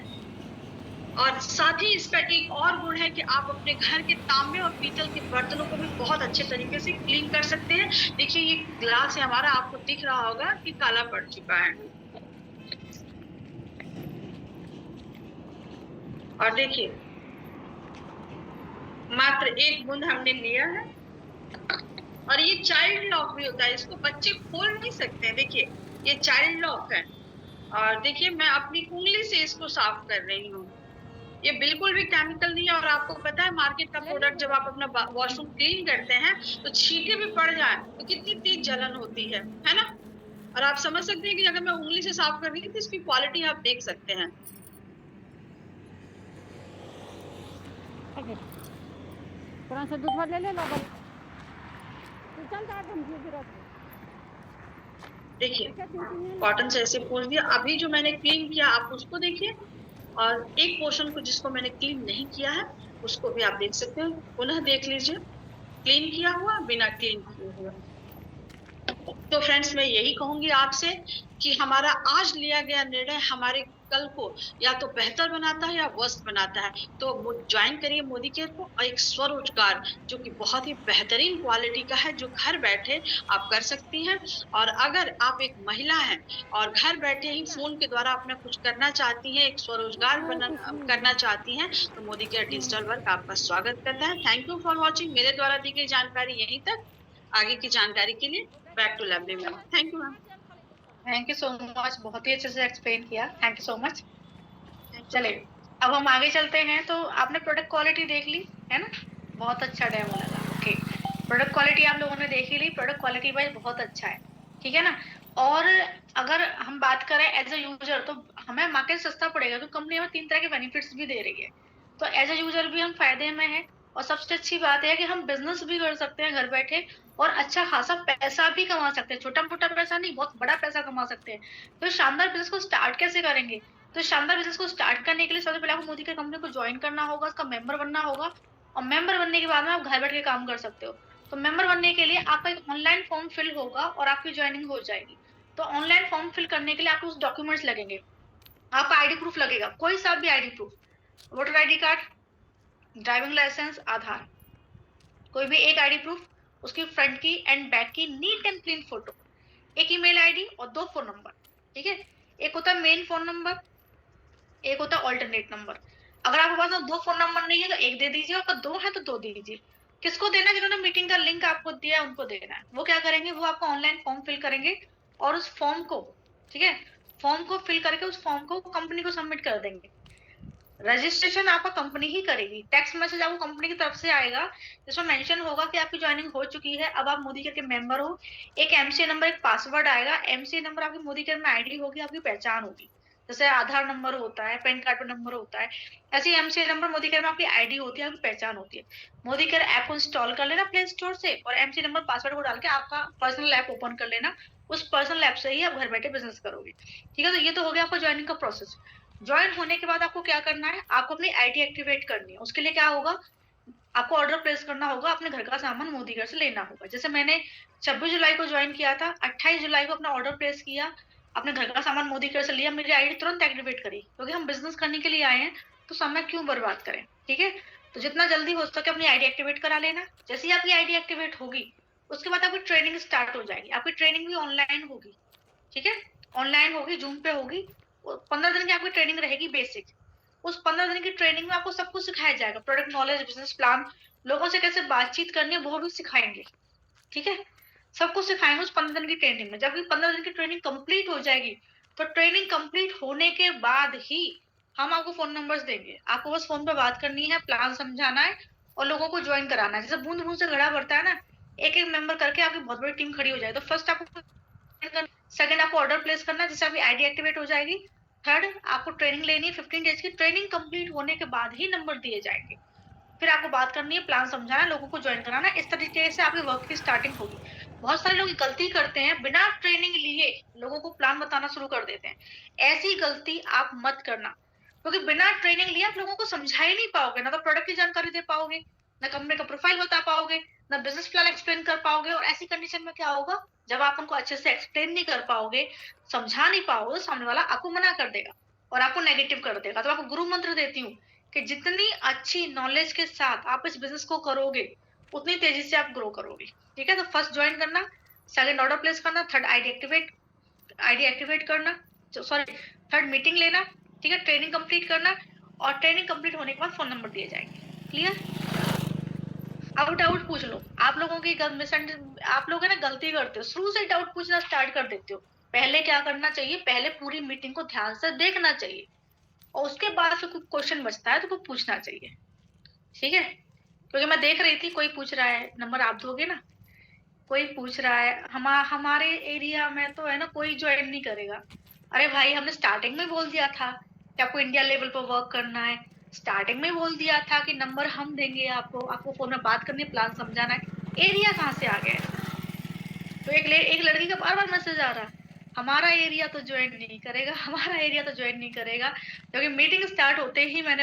Speaker 2: और साथ ही इसका एक और गुण है कि आप अपने घर के तांबे और पीतल के बर्तनों को भी बहुत अच्छे तरीके से क्लीन कर सकते हैं। देखिए ये ग्लास है हमारा, आपको दिख रहा होगा कि काला पड़ चुका है। और देखिए मात्र एक बूंद हमने लिया है। और ये चाइल्ड लॉक भी होता है, इसको बच्चे खोल नहीं सकते हैं। देखिए ये चाइल्ड लॉक है। और देखिए मैं अपनी उंगली से इसको साफ कर रही हूँ। ये बिल्कुल भी केमिकल नहीं है। और आपको पता है मार्केट का प्रोडक्ट जब आप अपना वॉशरूम क्लीन करते हैं तो छींटे भी पड़ जाए तो कितनी तेज जलन होती है ना। और आप समझ सकते हैं कि अगर मैं उंगली से साफ कर रही हूँ तो इसकी क्वालिटी आप देख सकते हैं।
Speaker 3: थोड़ा सा दूध ले ले लो बल तू चल जा हम फिर
Speaker 2: देखिए कॉटन से ऐसे पोंछ दिया। अभी जो मैंने क्लीन किया आप उसको देखिए। और एक पोर्शन को जिसको मैंने क्लीन नहीं किया है उसको भी आप देख सकते हैं। पुनः देख लीजिए, क्लीन किया हुआ बिना क्लीन किए हुआ। तो फ्रेंड्स मैं यही कहूंगी आपसे कि हमारा आज लिया गया निर्णय हमारे कल को या तो बेहतर बनाता है या वर्स्ट बनाता है। तो ज्वाइन करिए मोदी केयर को। और एक स्वरोजगार जो कि बहुत ही बेहतरीन क्वालिटी का है, जो घर बैठे आप कर सकती हैं। और अगर आप एक महिला हैं और घर बैठे ही फोन के द्वारा अपना कुछ करना चाहती हैं, एक स्वरोजगार करना चाहती हैं, तो मोदी केयर डिजिटल वर्क आपका स्वागत करता है। Thank you for watching. मेरे द्वारा दी गई जानकारी यहीं तक। आगे की जानकारी के लिए back to lovely ma'am. Thank you ma'am.
Speaker 1: Thank you so much, बहुत ही अच्छे से एक्सप्लेन किया, thank you so much.
Speaker 2: Thank you
Speaker 1: चलिए अब हम आगे चलते हैं। तो आपने प्रोडक्ट क्वालिटी देख ली है ना, बहुत अच्छा डेमो लगा। ओके, प्रोडक्ट क्वालिटी आप लोगों ने देख ही ली, प्रोडक्ट क्वालिटी वाइज बहुत अच्छा है, ठीक है ना। और अगर हम बात करें एज ए यूजर तो हमें मार्केट सस्ता पड़ेगा, तो कंपनी हमें 3 तरह के बेनिफिट्स भी दे रही है। तो एज ए यूजर भी हम फायदे में है। और सबसे अच्छी बात है कि हम बिजनेस भी कर सकते हैं घर बैठे, और अच्छा खासा पैसा भी कमा सकते हैं। छोटा मोटा पैसा नहीं, बहुत बड़ा पैसा कमा सकते हैं। तो शानदार बिजनेस को स्टार्ट कैसे करेंगे? तो शानदार बिजनेस को स्टार्ट करने के लिए सबसे पहले आपको मोदी के कंपनी को ज्वाइन करना होगा, उसका मेंबर बनना होगा। और मेंबर बनने के बाद में आप घर बैठ के काम कर सकते हो। तो मेंबर बनने के लिए आपका एक ऑनलाइन फॉर्म फिल होगा और आपकी ज्वाइनिंग हो जाएगी। तो ऑनलाइन फॉर्म फिल करने के लिए आपको उस डॉक्यूमेंट्स लगेंगे। आपका आईडी प्रूफ लगेगा, कोई सा भी ID proof, voter ID card, driving licence, Aadhaar, कोई भी एक आईडी प्रूफ, उसकी फ्रंट की एंड बैक की नीट एंड क्लीन फोटो, एक ईमेल आईडी और 2 फोन नंबर, ठीक है। एक होता है मेन फोन नंबर, एक होता है ऑल्टरनेट नंबर। अगर आपके पास 2 फोन नंबर नहीं है तो एक दे दीजिए, अगर 2 है तो 2 दीजिए। किसको देना है? जिन्होंने मीटिंग का लिंक आपको दिया है उनको देना है। वो क्या करेंगे, वो आपका ऑनलाइन फॉर्म फिल करेंगे और उस फॉर्म को, ठीक है, फॉर्म को फिल करके उस फॉर्म को कंपनी को सबमिट कर देंगे। रजिस्ट्रेशन आपका कंपनी ही करेगी। टेक्स्ट मैसेज आपको कंपनी की तरफ से आएगा जिसमें मेंशन होगा कि आपकी ज्वाइनिंग हो चुकी है, अब आप मोदी केयर के मेंबर हो। एक एमसीए नंबर, एक पासवर्ड आएगा। एमसीए नंबर आपकी मोदी केयर में आईडी होगी, आपकी पहचान होगी। जैसे आधार नंबर होता है, पैन कार्ड पर नंबर होता है, ऐसे एमसीए नंबर मोदी केयर में आपकी आईडी होती है, आपकी पहचान होती है। मोदी केयर ऐप को इंस्टॉल कर लेना प्ले स्टोर से, और एमसीए नंबर पासवर्ड को डाल के आपका पर्सनल ऐप ओपन कर लेना। उस पर्सनल ऐप से ही आप घर बैठे बिजनेस करोगे, ठीक है। तो ये तो हो गया आपका ज्वाइनिंग का प्रोसेस। ज्वाइन होने के बाद आपको क्या करना है, आपको अपनी आईडी एक्टिवेट करनी है। उसके लिए क्या होगा, आपको ऑर्डर प्लेस करना होगा, अपने घर का सामान मोदी घर से लेना होगा। जैसे मैंने 26 जुलाई को ज्वाइन किया था, 28 जुलाई को अपना ऑर्डर प्लेस किया, अपने घर का सामान मोदी घर से लिया, मेरी आईडी तुरंत एक्टिवेट करी, क्योंकि हम बिजनेस करने के लिए आए हैं, तो समय क्यों बर्बाद करें, ठीक है। तो जितना जल्दी हो सके अपनी आईडी एक्टिवेट करा लेना। जैसे ही आपकी आईडी एक्टिवेट होगी उसके बाद आपकी ट्रेनिंग स्टार्ट हो जाएगी। आपकी ट्रेनिंग भी ऑनलाइन होगी, ठीक है, ऑनलाइन होगी, जूम पे होगी। 15 दिन की आपकी ट्रेनिंग रहेगी बेसिक। उस 15 दिन की ट्रेनिंग में आपको सब कुछ सिखाया जाएगा, प्रोडक्ट नॉलेज, बिजनेस प्लान, लोगों से कैसे बातचीत करनी है वो भी सिखाएंगे, ठीक है। सब कुछ सिखाएंगे उस 15 दिन की ट्रेनिंग में। जब 15 दिन की ट्रेनिंग कंप्लीट हो जाएगी तो ट्रेनिंग कंप्लीट होने के बाद ही हम आपको फोन नंबर्स देंगे। आपको बस फोन पे बात करनी है, प्लान समझाना है और लोगों को ज्वाइन कराना है। जैसे बूंद बूंद से घड़ा भरता है ना, एक एक मेंबर करके आपकी बहुत बड़ी टीम खड़ी हो जाए। तो फर्स्ट आपको, सेकंड आपको ऑर्डर प्लेस करना है जिससे आपकी आईडी एक्टिवेट हो जाएगी। थर्ड आपको ट्रेनिंग लेनी है 15 डेज की। ट्रेनिंग कंप्लीट होने के बाद ही नंबर दिए जाएंगे। फिर आपको बात करनी है, प्लान समझाना है, लोगों को ज्वाइन कराना है। इस तरीके से आपके वर्क की स्टार्टिंग होगी। बहुत सारे लोग गलती करते हैं, बिना ट्रेनिंग लिए लोगों को प्लान बताना शुरू कर देते हैं। ऐसी गलती आप मत करना, क्योंकि बिना ट्रेनिंग लिए आप लोगों को समझा ही नहीं पाओगे, ना तो प्रोडक्ट की जानकारी दे पाओगे, ना कंपनी का प्रोफाइल बता पाओगे, ना बिजनेस प्लान एक्सप्लेन कर पाओगे। और ऐसी कंडीशन में क्या होगा, जब आप उनको अच्छे से एक्सप्लेन नहीं कर पाओगे, समझा नहीं पाओगे, तो सामने वाला आपको मना कर देगा और आपको नेगेटिव कर देगा। तो आपको गुरु मंत्र देती हूँ कि जितनी अच्छी नॉलेज के साथ आप इस बिजनेस को करोगे, उतनी तेजी से आप ग्रो करोगे। ठीक है, तो फर्स्ट ज्वाइन करना, सेकंड ऑर्डर प्लेस करना, थर्ड आईडी एक्टिवेट करना, सॉरी थर्ड मीटिंग लेना, ठीक है, ट्रेनिंग कंप्लीट करना, और ट्रेनिंग कंप्लीट होने के बाद फोन नंबर दिए जाएंगे। क्लियर? अब डाउट पूछ लो। आप लोगों की आप लोग है ना गलती करते हो, शुरू से डाउट पूछना स्टार्ट कर देते हो। पहले क्या करना चाहिए, पहले पूरी मीटिंग को ध्यान से देखना चाहिए और उसके बाद फिर कोई क्वेश्चन बचता है तो वो पूछना चाहिए। ठीक है, क्योंकि मैं देख रही थी कोई पूछ रहा है, नंबर आप दोगे ना, कोई पूछ रहा है हमारे एरिया में तो है ना कोई ज्वाइन नहीं करेगा। अरे भाई, हमने स्टार्टिंग में बोल दिया था कि आपको इंडिया लेवल पर वर्क करना है, स्टार्टिंग में बोल दिया था कि नंबर हम देंगे आपको, आपको फोन में बात करनी है, प्लान समझाना है। एरिया कहाँ से आ गया है? तो एक लड़की का बार बार मैसेज आ रहा है, हमारा एरिया तो ज्वाइन नहीं करेगा, हमारा एरिया तो ज्वाइन नहीं करेगा, क्योंकि मीटिंग स्टार्ट होते ही मैंने